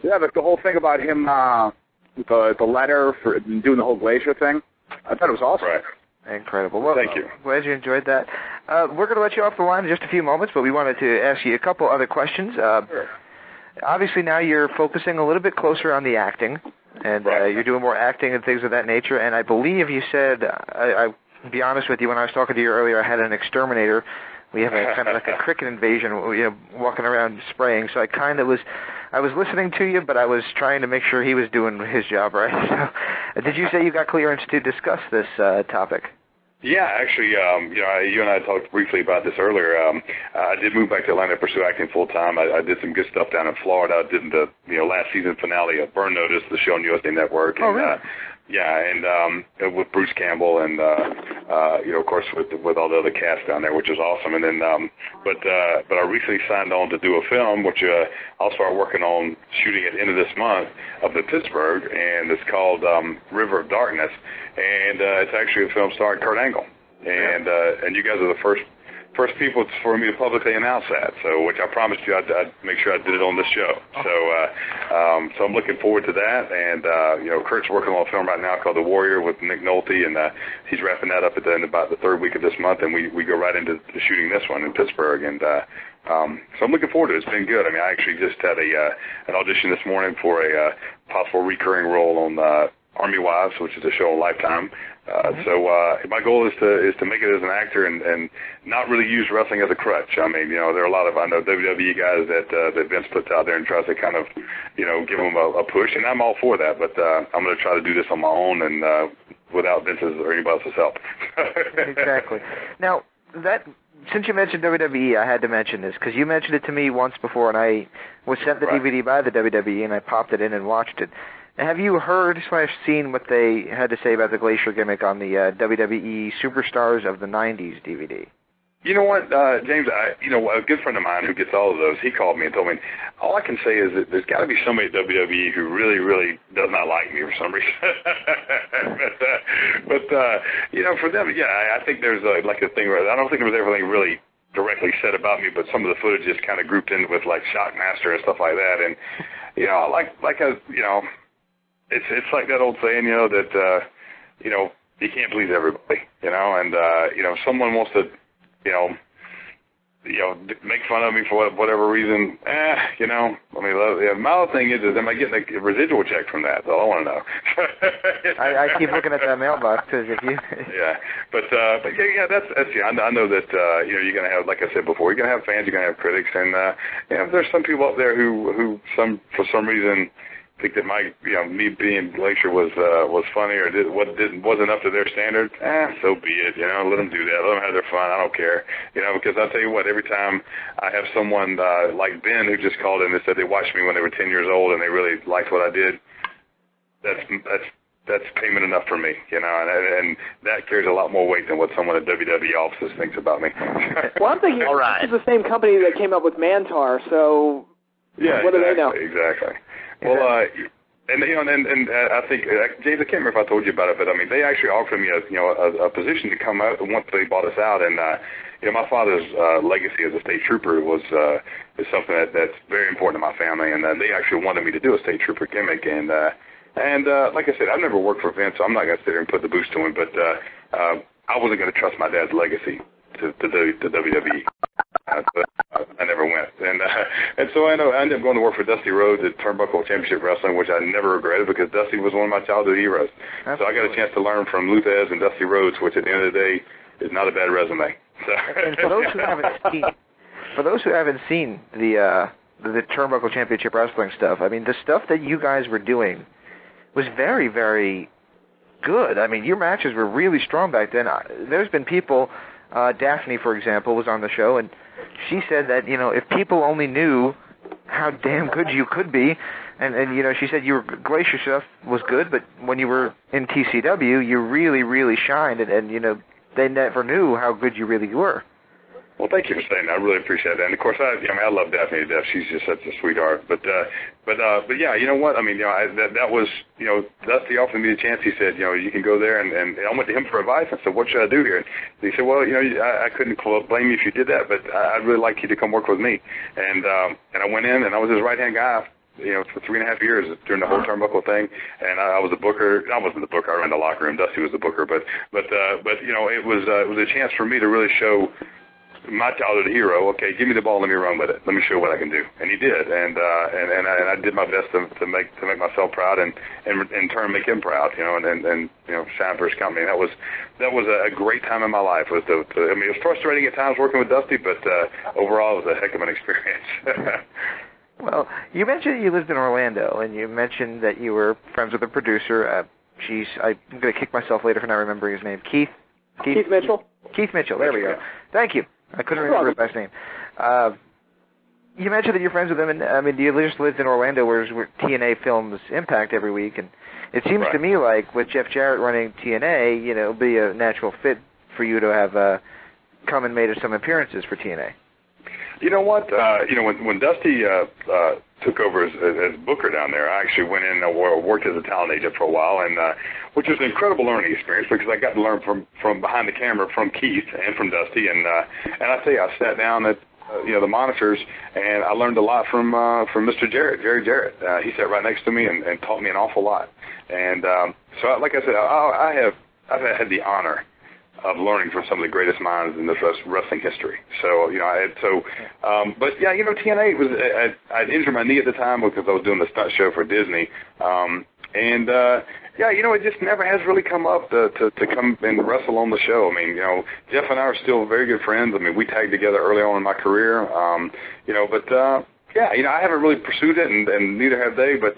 S7: yeah, but the whole thing about him, the letter for doing the whole Glacier thing, I thought it was awesome.
S1: Right.
S3: Incredible. Well,
S1: thank you.
S3: Glad you enjoyed that. We're going to let you off the line in just a few moments, but we wanted to ask you a couple other questions.
S1: Sure.
S3: Obviously, now you're focusing a little bit closer on the acting, and you're doing more acting and things of that nature. And I believe you said, I'll be honest with you, when I was talking to you earlier, I had an exterminator. We have a kind of like a cricket invasion, you know, walking around spraying. So I was listening to you, but I was trying to make sure he was doing his job right. So, did you say you got clearance to discuss this topic?
S1: Yeah, actually, you know, you and I talked briefly about this earlier. I did move back to Atlanta to pursue acting full time. I did some good stuff down in Florida. I did the last season finale of Burn Notice, the show on USA Network. And,
S3: really?
S1: Yeah, and with Bruce Campbell and you know, of course, with all the other cast down there, which was awesome. And then, but I recently signed on to do a film, which I'll start working on shooting at the end of this month up in Pittsburgh, and it's called River of Darkness, and it's actually a film starring Kurt Angle, and you guys are the first people for me to publicly announce that. So, which I promised you I'd make sure I did it on this show. So I'm looking forward to that. And you know, Kurt's working on a film right now called The Warrior with Nick Nolte, and he's wrapping that up at the end about the third week of this month, and we go right into shooting this one in Pittsburgh. And so I'm looking forward to it. It's been good. I mean, I actually just had an audition this morning for a possible recurring role on Army Wives, which is a show on Lifetime. So my goal is to make it as an actor and not really use wrestling as a crutch. I mean, you know, there are a lot of, I know, WWE guys that Vince puts out there and tries to kind of, you know, give them a push, and I'm all for that. But I'm going to try to do this on my own and without Vince's or anybody else's help.
S3: Exactly. Now, since you mentioned WWE, I had to mention this because you mentioned it to me once before, and I was sent the DVD by the WWE, and I popped it in and watched it. Have you heard / seen what they had to say about the Glacier gimmick on the WWE Superstars of the 90s DVD?
S1: You know what, James, a good friend of mine who gets all of those, he called me and told me, all I can say is that there's got to be somebody at WWE who really, really does not like me for some reason. but you know, for them, yeah, I think there's like a thing where I don't think there was everything really directly said about me, but some of the footage is kind of grouped in with like Shockmaster and stuff like that. And, you know, you know, it's like that old saying, you know, that, you know, you can't please everybody, you know, and, you know, if someone wants to, you know, make fun of me for whatever reason, you know, I mean, my other thing is am I getting a residual check from that? That's all I want to know.
S3: I keep looking at that mailbox because if you.
S1: Yeah, but yeah, that's yeah. I know that you know, you're gonna have, like I said before, you're gonna have fans, you're gonna have critics, and you know, there's some people out there who for some reason think that me being Glacier was funny or wasn't up to their standards. So be it. You know, let them do that. Let them have their fun. I don't care. You know, because I'll tell you what, every time I have someone like Ben who just called in and said they watched me when they were 10 years old and they really liked what I did, that's payment enough for me. You know, and that carries a lot more weight than what someone at WWE offices thinks about me.
S4: Well, I'm thinking
S5: All right.
S4: this is the same company that came up with Mantar, so
S1: yeah,
S4: what do they know?
S1: Exactly. Well, and you know, and I think James, I can't remember if I told you about it, but I mean, they actually offered me a position to come out once they bought us out, and you know, my father's legacy as a state trooper is something that's very important to my family, and they actually wanted me to do a state trooper gimmick, and like I said, I've never worked for Vince, so I'm not going to sit here and put the boost to him, but I wasn't going to trust my dad's legacy to WWE. I never went, and so I ended up going to work for Dusty Rhodes at Turnbuckle Championship Wrestling, which I never regretted because Dusty was one of my childhood heroes. Absolutely. So I got a chance to learn from Luthez and Dusty Rhodes, which at the end of the day is not a bad resume. So.
S3: And for those who haven't seen the Turnbuckle Championship Wrestling stuff, I mean, the stuff that you guys were doing was very, very good. I mean, your matches were really strong back then. There's been people. Daphne, for example, was on the show, and she said that, you know, if people only knew how damn good you could be. And you know, she said your Glacier stuff was good, but when you were in TCW, you really, really shined, and you know, they never knew how good you really were.
S1: Well, thank you for saying that. I really appreciate that. And of course, I love Daphne to death. She's just such a sweetheart. But yeah, you know what? I mean, you know, that was, you know, Dusty offered me a chance. He said, you know, you can go there, and I went to him for advice. I said, what should I do here? And he said, well, you know, I couldn't blame you if you did that, but I'd really like you to come work with me. And I went in, and I was his right-hand guy, you know, for 3.5 years during the whole turnbuckle thing, and I was the booker. I wasn't the booker. I ran the locker room. Dusty was the booker, but you know, it was a chance for me to really show my childhood hero. Okay, give me the ball, let me run with it. Let me show what I can do, and he did, and I did my best to make myself proud, and in turn make him proud, you know, and you know, shine for his company. That was a great time in my life. I mean, it was frustrating at times working with Dusty, but overall it was a heck of an experience.
S3: Well, you mentioned you lived in Orlando, and you mentioned that you were friends with a producer. I'm going to kick myself later for not remembering his name. Keith
S4: Mitchell.
S3: Keith Mitchell. There we go. Thank you. I couldn't remember his last name. You mentioned that you're friends with him, and I mean, you just lived in Orlando, where TNA films Impact every week, and it seems to me like with Jeff Jarrett running TNA, you know, it'll be a natural fit for you to have come and made some appearances for TNA.
S1: You know what? You know, when Dusty took over as booker down there, I actually went in and worked as a talent agent for a while, and which was an incredible learning experience because I got to learn from behind the camera from Keith and from Dusty, and I tell you, I sat down at you know, the monitors, and I learned a lot from Mr. Jarrett, Jerry Jarrett. He sat right next to me and taught me an awful lot. And so, like I said, I've had the honor of learning from some of the greatest minds in the wrestling history. So, you know, but yeah, you know, TNA was, I'd injured my knee at the time because I was doing the stunt show for Disney. Yeah, you know, it just never has really come up to come and wrestle on the show. I mean, you know, Jeff and I are still very good friends. I mean, we tagged together early on in my career, you know, but yeah, you know, I haven't really pursued it, and neither have they, but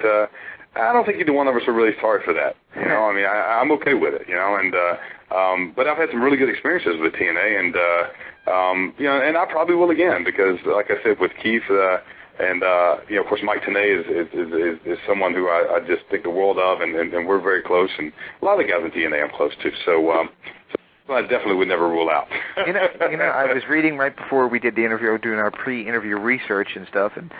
S1: I don't think either one of us are really sorry for that. You know, I mean, I'm okay with it, you know, and but I've had some really good experiences with TNA, and you know, and I probably will again because, like I said, with Keith, and you know, of course, Mike Tenay is someone who I just think the world of, and we're very close, and a lot of the guys in TNA I'm close to, so I definitely would never rule out.
S3: you know, I was reading right before we did the interview, doing our pre-interview research and stuff, and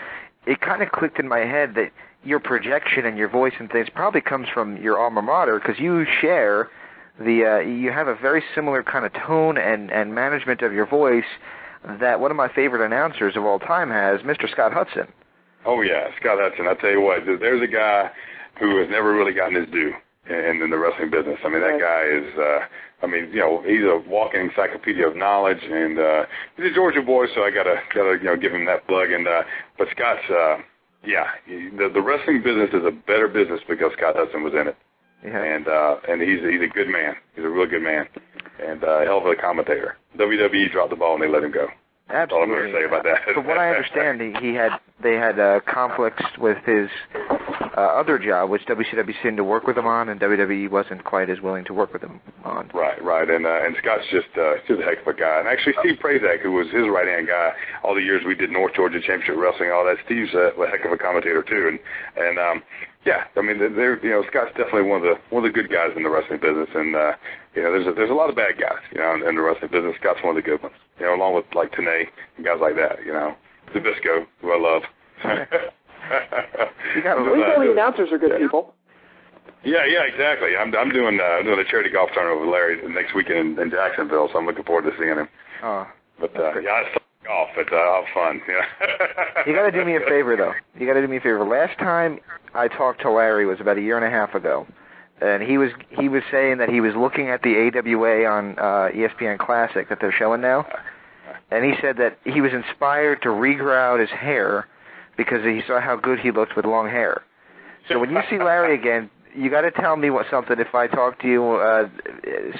S3: it kind of clicked in my head that your projection and your voice and things probably comes from your alma mater, because you share you have a very similar kind of tone and management of your voice that one of my favorite announcers of all time has, Mr. Scott Hudson.
S1: Oh, yeah, Scott Hudson. I tell you what, there's a guy who has never really gotten his due in the wrestling business. I mean, that guy is, I mean, you know, he's a walking encyclopedia of knowledge, and he's a Georgia boy, so I gotta you know, give him that plug. And but Scott's, yeah, the wrestling business is a better business because Scott Hudson was in it. Yeah. And he's a good man. He's a real good man, and a hell of a commentator. WWE dropped the ball and they let him go.
S3: Absolutely.
S1: That's all I'm going to say about that.
S3: From what I understand, they had conflicts with his other job, which WCW seemed to work with him on, and WWE wasn't quite as willing to work with him on.
S1: Right. And Scott's just a heck of a guy. And actually, Steve Prazak, who was his right-hand guy all the years we did North Georgia Championship Wrestling, all that, Steve's a heck of a commentator too. And yeah, I mean, you know, Scott's definitely one of the good guys in the wrestling business, and you know, there's a lot of bad guys, you know, in the wrestling business. Scott's one of the good ones, you know, along with like Tenay and guys like that, you know, Zbyszko, who I love.
S4: At least all the announcers are good people.
S1: Yeah, exactly. I'm doing a charity golf tournament with Larry next weekend in Jacksonville, so I'm looking forward to seeing him.
S3: Oh,
S1: but yeah, it's golf. It's all fun. Yeah.
S3: You got to do me a favor, though. You got to do me a favor. Last time I talked to Larry was about 1.5 years ago, and he was saying that he was looking at the AWA on ESPN Classic that they're showing now, and he said that he was inspired to regrow out his hair because he saw how good he looked with long hair. So when you see Larry again, you got to tell me something. If I talk to you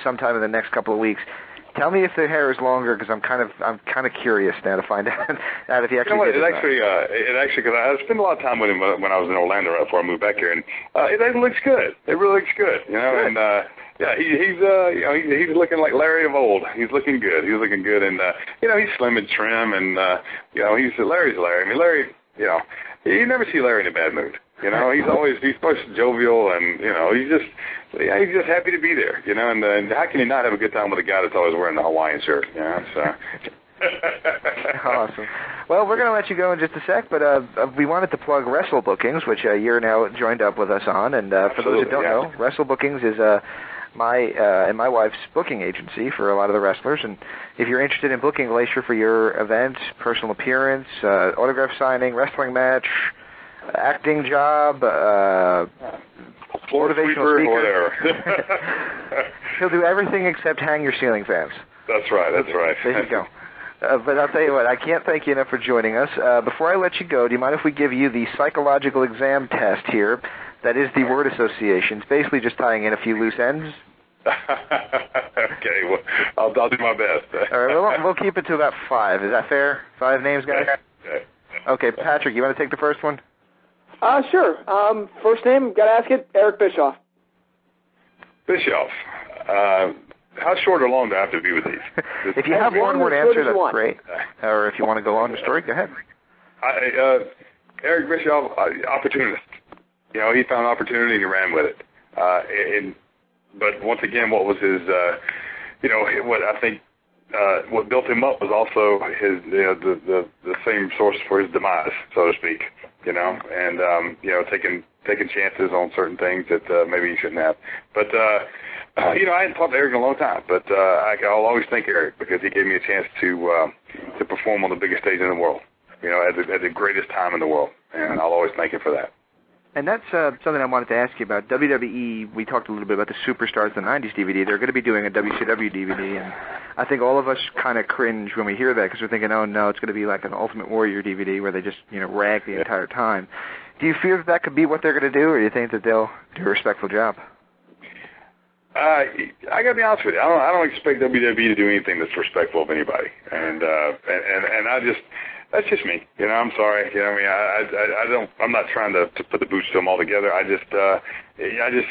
S3: sometime in the next couple of weeks, tell me if the hair is longer, because I'm kind of curious now to find out if he actually.
S1: You know what, it actually, because I spent a lot of time with him when I was in Orlando right before I moved back here, and it looks good. It really looks good, you know. Good. And yeah, he's you know, he's looking like Larry of old. He's looking good. He's looking good, and you know, he's slim and trim, and you know, Larry's Larry. I mean, Larry, you know, You never see Larry in a bad mood. You know, he's always jovial, and you know, he's just happy to be there. You know, and how can you not have a good time with a guy that's always wearing the Hawaiian shirt? You know, so.
S3: Awesome. Well, we're going to let you go in just a sec, but we wanted to plug Wrestle Bookings, which you're now joined up with us on. And for those who don't know, Wrestle Bookings is my and my wife's booking agency for a lot of the wrestlers. And if you're interested in booking Glacier for your event, personal appearance, autograph signing, wrestling match, acting job, motivational speaker,
S1: whatever.
S3: he'll do everything except hang your ceiling fans.
S1: That's right. That's right.
S3: There you go. But I'll tell you what, I can't thank you enough for joining us. Before I let you go, do you mind if we give you the psychological exam test here? That is the word association. It's basically just tying in a few loose ends.
S1: Okay, well, I'll do my best.
S3: All right, we'll keep it to about 5. Is that fair? 5 names, guys? Okay, Patrick, you want to take the first one?
S4: Sure. First name, got to ask it, Eric Bischoff.
S1: Bischoff. How short or long do I have to be with these?
S3: If you have one word answer, that's great. Or if you want to go on the story, go ahead.
S1: Eric Bischoff, opportunist. You know, he found opportunity and he ran with it. But once again, what was his, what I think, what built him up was also his, the same source for his demise, so to speak. You know, and taking chances on certain things that maybe he shouldn't have. But I hadn't talked to Eric in a long time, but I'll always thank Eric because he gave me a chance to perform on the biggest stage in the world. You know, at the greatest time in the world, and I'll always thank him for that.
S3: And that's something I wanted to ask you about. WWE, we talked a little bit about the Superstars, the 90s DVD. They're going to be doing a WCW DVD, and I think all of us kind of cringe when we hear that because we're thinking, oh, no, it's going to be like an Ultimate Warrior DVD where they just, rag the entire time. Do you fear that could be what they're going to do, or do you think that they'll do a respectful job?
S1: I got to be honest with you. I don't expect WWE to do anything that's respectful of anybody, and I just. That's just me. I'm sorry. I'm not trying to put the boots to them all together. I just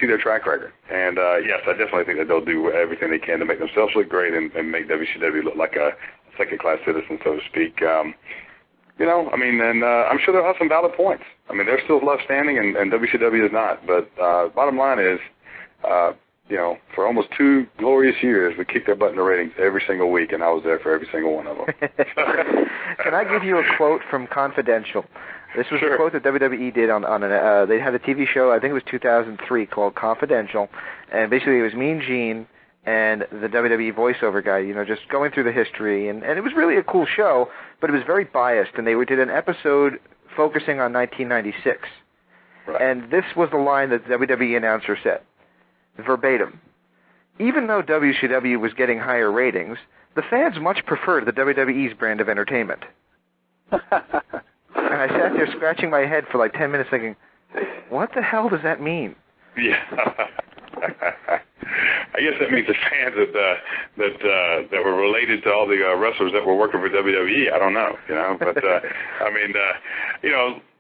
S1: see their track record. And, yes, I definitely think that they'll do everything they can to make themselves look great and make WCW look like a second-class citizen, so to speak. I'm sure they'll have some valid points. I mean, they're still left standing and WCW is not. But bottom line is, for almost 2 glorious years, we kicked their butt in the ratings every single week, and I was there for every single one of them.
S3: Can I give you a quote from Confidential? This was a quote that WWE did on they had a TV show, I think it was 2003, called Confidential, and basically it was Mean Gene and the WWE voiceover guy, just going through the history, and it was really a cool show, but it was very biased, and they did an episode focusing on 1996. Right. And this was the line that the WWE announcer said. Verbatim. Even though WCW was getting higher ratings, the fans much preferred the WWE's brand of entertainment. And I sat there scratching my head for like 10 minutes thinking, what the hell does that mean?
S1: Yeah. I guess that means the fans that were related to all the wrestlers that were working for WWE. I don't know, but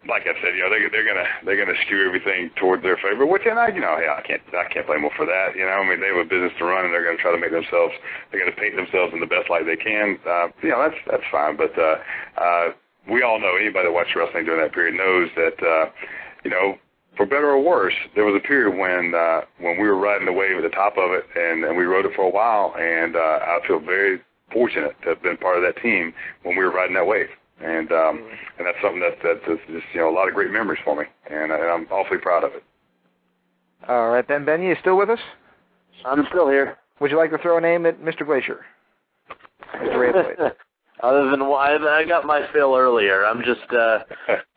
S1: like I said, they're gonna skew everything towards their favor, which I can't blame them for that. They have a business to run and they're gonna try to make themselves. They're gonna paint themselves in the best light they can. That's fine. But we all know, anybody that watched wrestling during that period knows that for better or worse, there was a period when we were riding the wave at the top of it, and we rode it for a while. And I feel very fortunate to have been part of that team when we were riding that wave. And that's something that's just a lot of great memories for me, and I'm awfully proud of it.
S3: All right, Ben, you still with us?
S4: I'm still here.
S3: Would you like to throw a name at Mr. Glacier? Mr. Rayboy.
S5: Other than I got my fill earlier. I'm just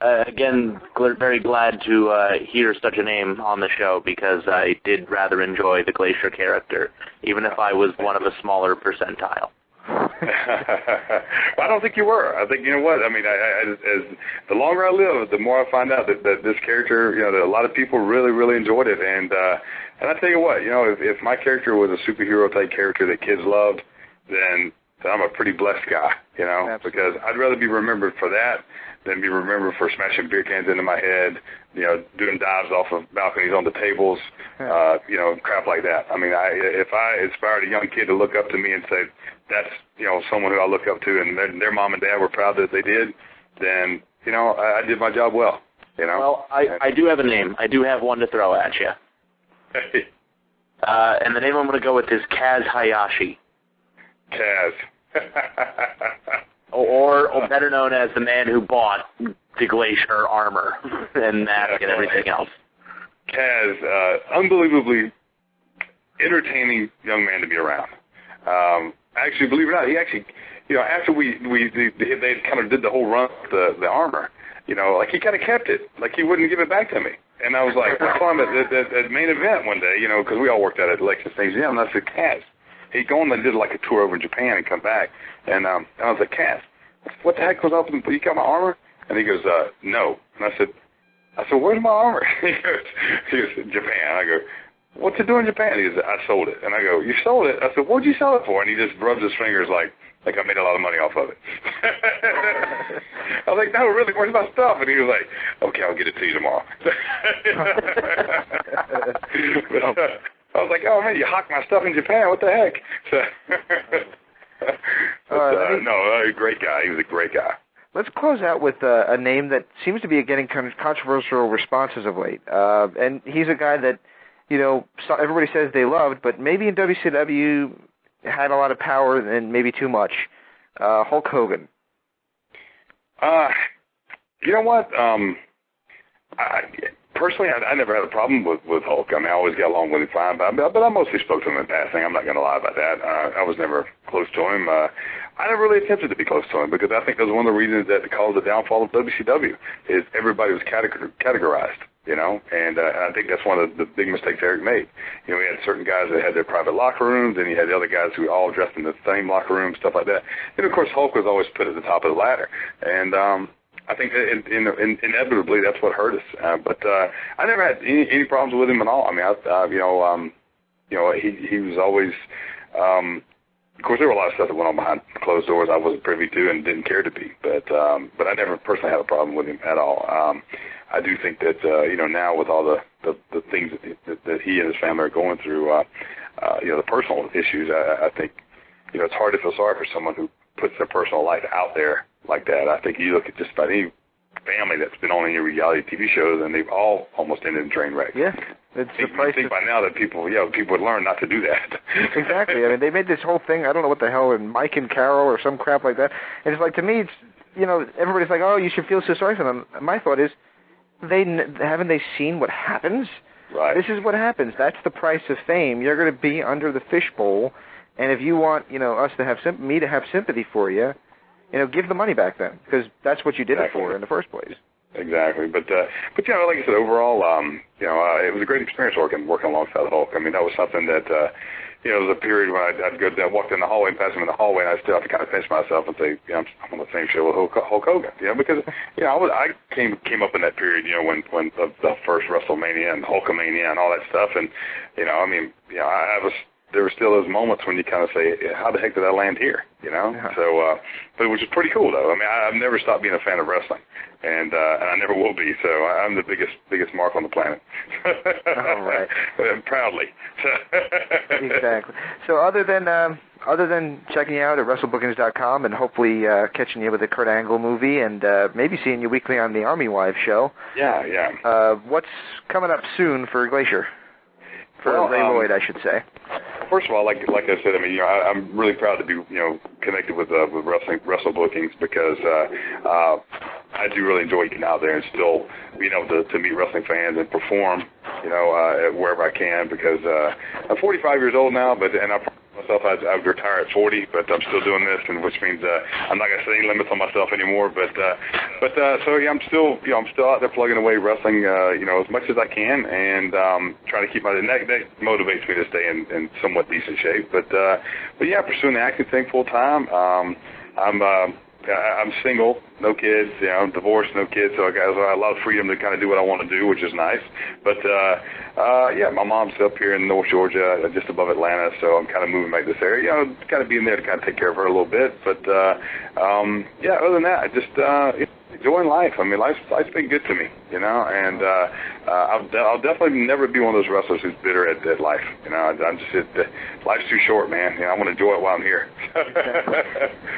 S5: again very glad to hear such a name on the show because I did rather enjoy the Glacier character, even if I was one of a smaller percentile.
S1: I don't think you were. I think, you know what, I mean, as the longer I live, the more I find out that this character, that a lot of people really, really enjoyed it. And I tell you what, if my character was a superhero type character that kids loved, then I'm a pretty blessed guy,
S3: Absolutely.
S1: Because I'd rather be remembered for that than be remembered for smashing beer cans into my head, doing dives off of balconies on the tables, crap like that. I mean, if I inspired a young kid to look up to me and say, that's, someone who I look up to and their mom and dad were proud that they did, then, you know, I did my job well. You know.
S5: Well, I do have a name. I do have one to throw at you. And the name I'm going to go with is Kaz Hayashi.
S1: Kaz.
S5: or better known as the man who bought the Glacier armor and mask and everything else.
S1: Kaz, unbelievably entertaining young man to be around. Actually, believe it or not, he actually, you know, after they kind of did the whole run with the armor, you know, like he kind of kept it, like he wouldn't give it back to me. And I was like, I saw him at main event one day, you know, because we all worked out at Lexus Things Gym, and I said, Kaz, he'd gone and did like a tour over in Japan and come back, and I was like, Kaz, what the heck was up? You got my armor? And he goes, no. And I said, where's my armor? He goes, Japan. I go, what's it doing in Japan? He goes, I sold it. And I go, you sold it? I said, what'd you sell it for? And he just rubs his fingers like I made a lot of money off of it. I was like, no, really, where's my stuff? And he was like, okay, I'll get it to you tomorrow. I was like, oh, man, you hocked my stuff in Japan. What the heck? Great guy. He was a great guy.
S3: Let's close out with a name that seems to be getting controversial responses of late. And he's a guy that, you know, everybody says they loved, but maybe in WCW had a lot of power and maybe too much. Hulk Hogan.
S1: You know what? Personally, I never had a problem with Hulk. I mean, I always got along with him fine, but I mostly spoke to him in passing. I'm not going to lie about that. I was never close to him. I never really attempted to be close to him because I think that was one of the reasons that caused the downfall of WCW is everybody was categorized, you know, and I think that's one of the big mistakes Eric made. You know, we had certain guys that had their private locker rooms, and you had the other guys who all dressed in the same locker room, stuff like that. And, of course, Hulk was always put at the top of the ladder. And I think that inevitably that's what hurt us. But I never had any problems with him at all. I mean, he was always of course, there were a lot of stuff that went on behind closed doors I wasn't privy to and didn't care to be. But I never personally had a problem with him at all. I do think that, now with all the things that he and his family are going through, the personal issues, I think, it's hard to feel sorry for someone who puts their personal life out there like that. I think you look at just about any family that's been on any reality TV shows, and they've all almost ended in train wrecks.
S3: Yeah. It's the price.
S1: I think by now that people would learn not to do that.
S3: Exactly. I mean, they made this whole thing, I don't know what the hell, and Mike and Carol or some crap like that. And it's like, to me, it's, everybody's like, oh, you should feel so sorry for them. My thought is, haven't they seen what happens?
S1: Right.
S3: This is what happens. That's the price of fame. You're going to be under the fishbowl, and if you want, us to have me to have sympathy for you, give the money back then, because that's what you did it for in the first place.
S1: Exactly, but like I said, overall, it was a great experience working alongside Hulk. I mean, that was something that, it was a period when I'd walk in the hallway and pass him in the hallway, and I'd still have to kind of pinch myself and say, I'm on the same show with Hulk Hogan, because I came up in that period, when the first WrestleMania and Hulkamania and all that stuff, and there were still those moments when you kind of say, how the heck did I land here?
S3: Yeah.
S1: So, but which is pretty cool, though. I mean, I've never stopped being a fan of wrestling, and I never will be. So I'm the biggest mark on the planet.
S3: All right.
S1: Proudly.
S3: Exactly. So other than checking you out at WrestleBookings.com and hopefully catching you with the Kurt Angle movie and maybe seeing you weekly on the Army Wives show.
S1: Yeah.
S3: What's coming up soon for Glacier? For Ray Lloyd, I should say.
S1: First of all, like I said, I mean, I'm really proud to be, connected with Wrestle Bookings because I do really enjoy getting out there and still being able to meet wrestling fans and perform, wherever I can because I'm 45 years old now, and I myself I'd retire at 40, but I'm still doing this, and which means I'm not going to set any limits on myself anymore. So yeah, I'm still out there plugging away wrestling, as much as I can, and trying to keep that motivates me to stay in somewhat decent shape. But yeah, pursuing the acting thing full time. I'm single, no kids, divorced, no kids, so I got a lot of freedom to kind of do what I want to do, which is nice. But, my mom's up here in North Georgia, just above Atlanta, so I'm kind of moving back to this area, kind of being there to kind of take care of her a little bit. But, other than that, I just, enjoying life. I mean, life's been good to me, you know, and I'll definitely never be one of those wrestlers who's bitter at life. You know, I'm just life's too short, man. You know, I want to enjoy it while I'm here.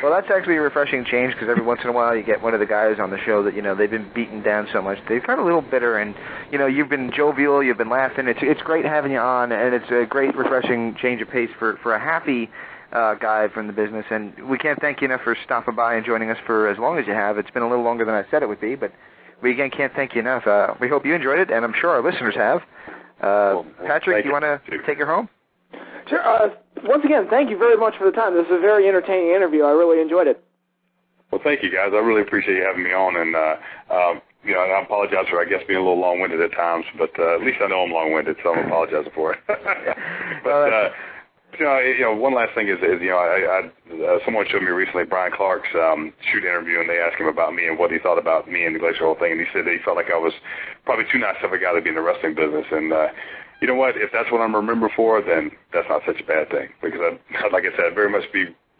S3: Well, that's actually a refreshing change because every once in a while you get one of the guys on the show that, you know, they've been beaten down so much. They've got a little bitter, and, you know, you've been jovial, you've been laughing. It's great having you on, and it's a great, refreshing change of pace for a happy guy from the business, and we can't thank you enough for stopping by and joining us for as long as you have. It's been a little longer than I said it would be, but we again can't thank you enough. We hope you enjoyed it, and I'm sure our listeners have. Patrick, you want to take her home?
S4: Sure. Once again, thank you very much for the time. This is a very entertaining interview. I really enjoyed it.
S1: Well, thank you, guys. I really appreciate you having me on, and you know, I apologize for, I guess, being a little long-winded at times, but at least I know I'm long-winded, so I'm apologizing for it. But you know, one last thing is you know, someone showed me recently Brian Clark's shoot interview, and they asked him about me and what he thought about me and the Glacier whole thing, and he said that he felt like I was probably too nice of a guy to be in the wrestling business, and you know what, if that's what I'm remembered for, then that's not such a bad thing, because like I said, I'd very much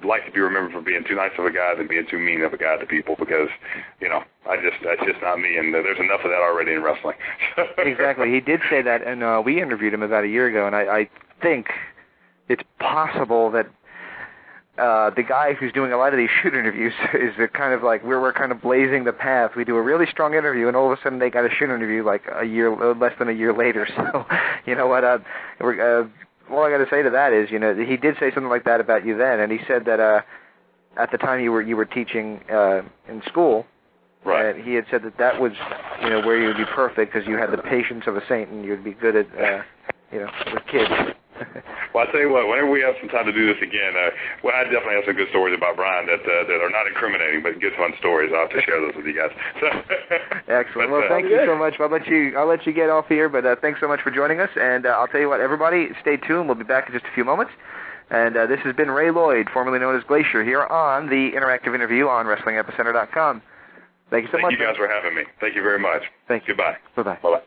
S1: like to be remembered for being too nice of a guy than being too mean of a guy to people, because, you know, that's just not me, and there's enough of that already in wrestling.
S3: Exactly. He did say that, and we interviewed him about a year ago, and I think it's possible that the guy who's doing a lot of these shoot interviews is the kind of like we're kind of blazing the path. We do a really strong interview, and all of a sudden they got a shoot interview like less than a year later. So, you know what? All I got to say to that is, you know, he did say something like that about you then, and he said that at the time you were teaching in school,
S1: right?
S3: He had said that was, you know, where you would be perfect because you had the patience of a saint and you'd be good at, you know, with kids.
S1: Well, I tell you what, whenever we have some time to do this again, I definitely have some good stories about Brian that are not incriminating, but good fun stories. I'll have to share those with you guys.
S3: Excellent. Well, thank you so much. I'll let you get off here, but thanks so much for joining us. And I'll tell you what, everybody, stay tuned. We'll be back in just a few moments. And this has been Ray Lloyd, formerly known as Glacier, here on the interactive interview on WrestlingEpicenter.com. Thank you so much.
S1: Thank you guys for having me. Thank you very much.
S3: Thank you.
S1: Goodbye.
S3: Bye-bye.
S1: Bye-bye.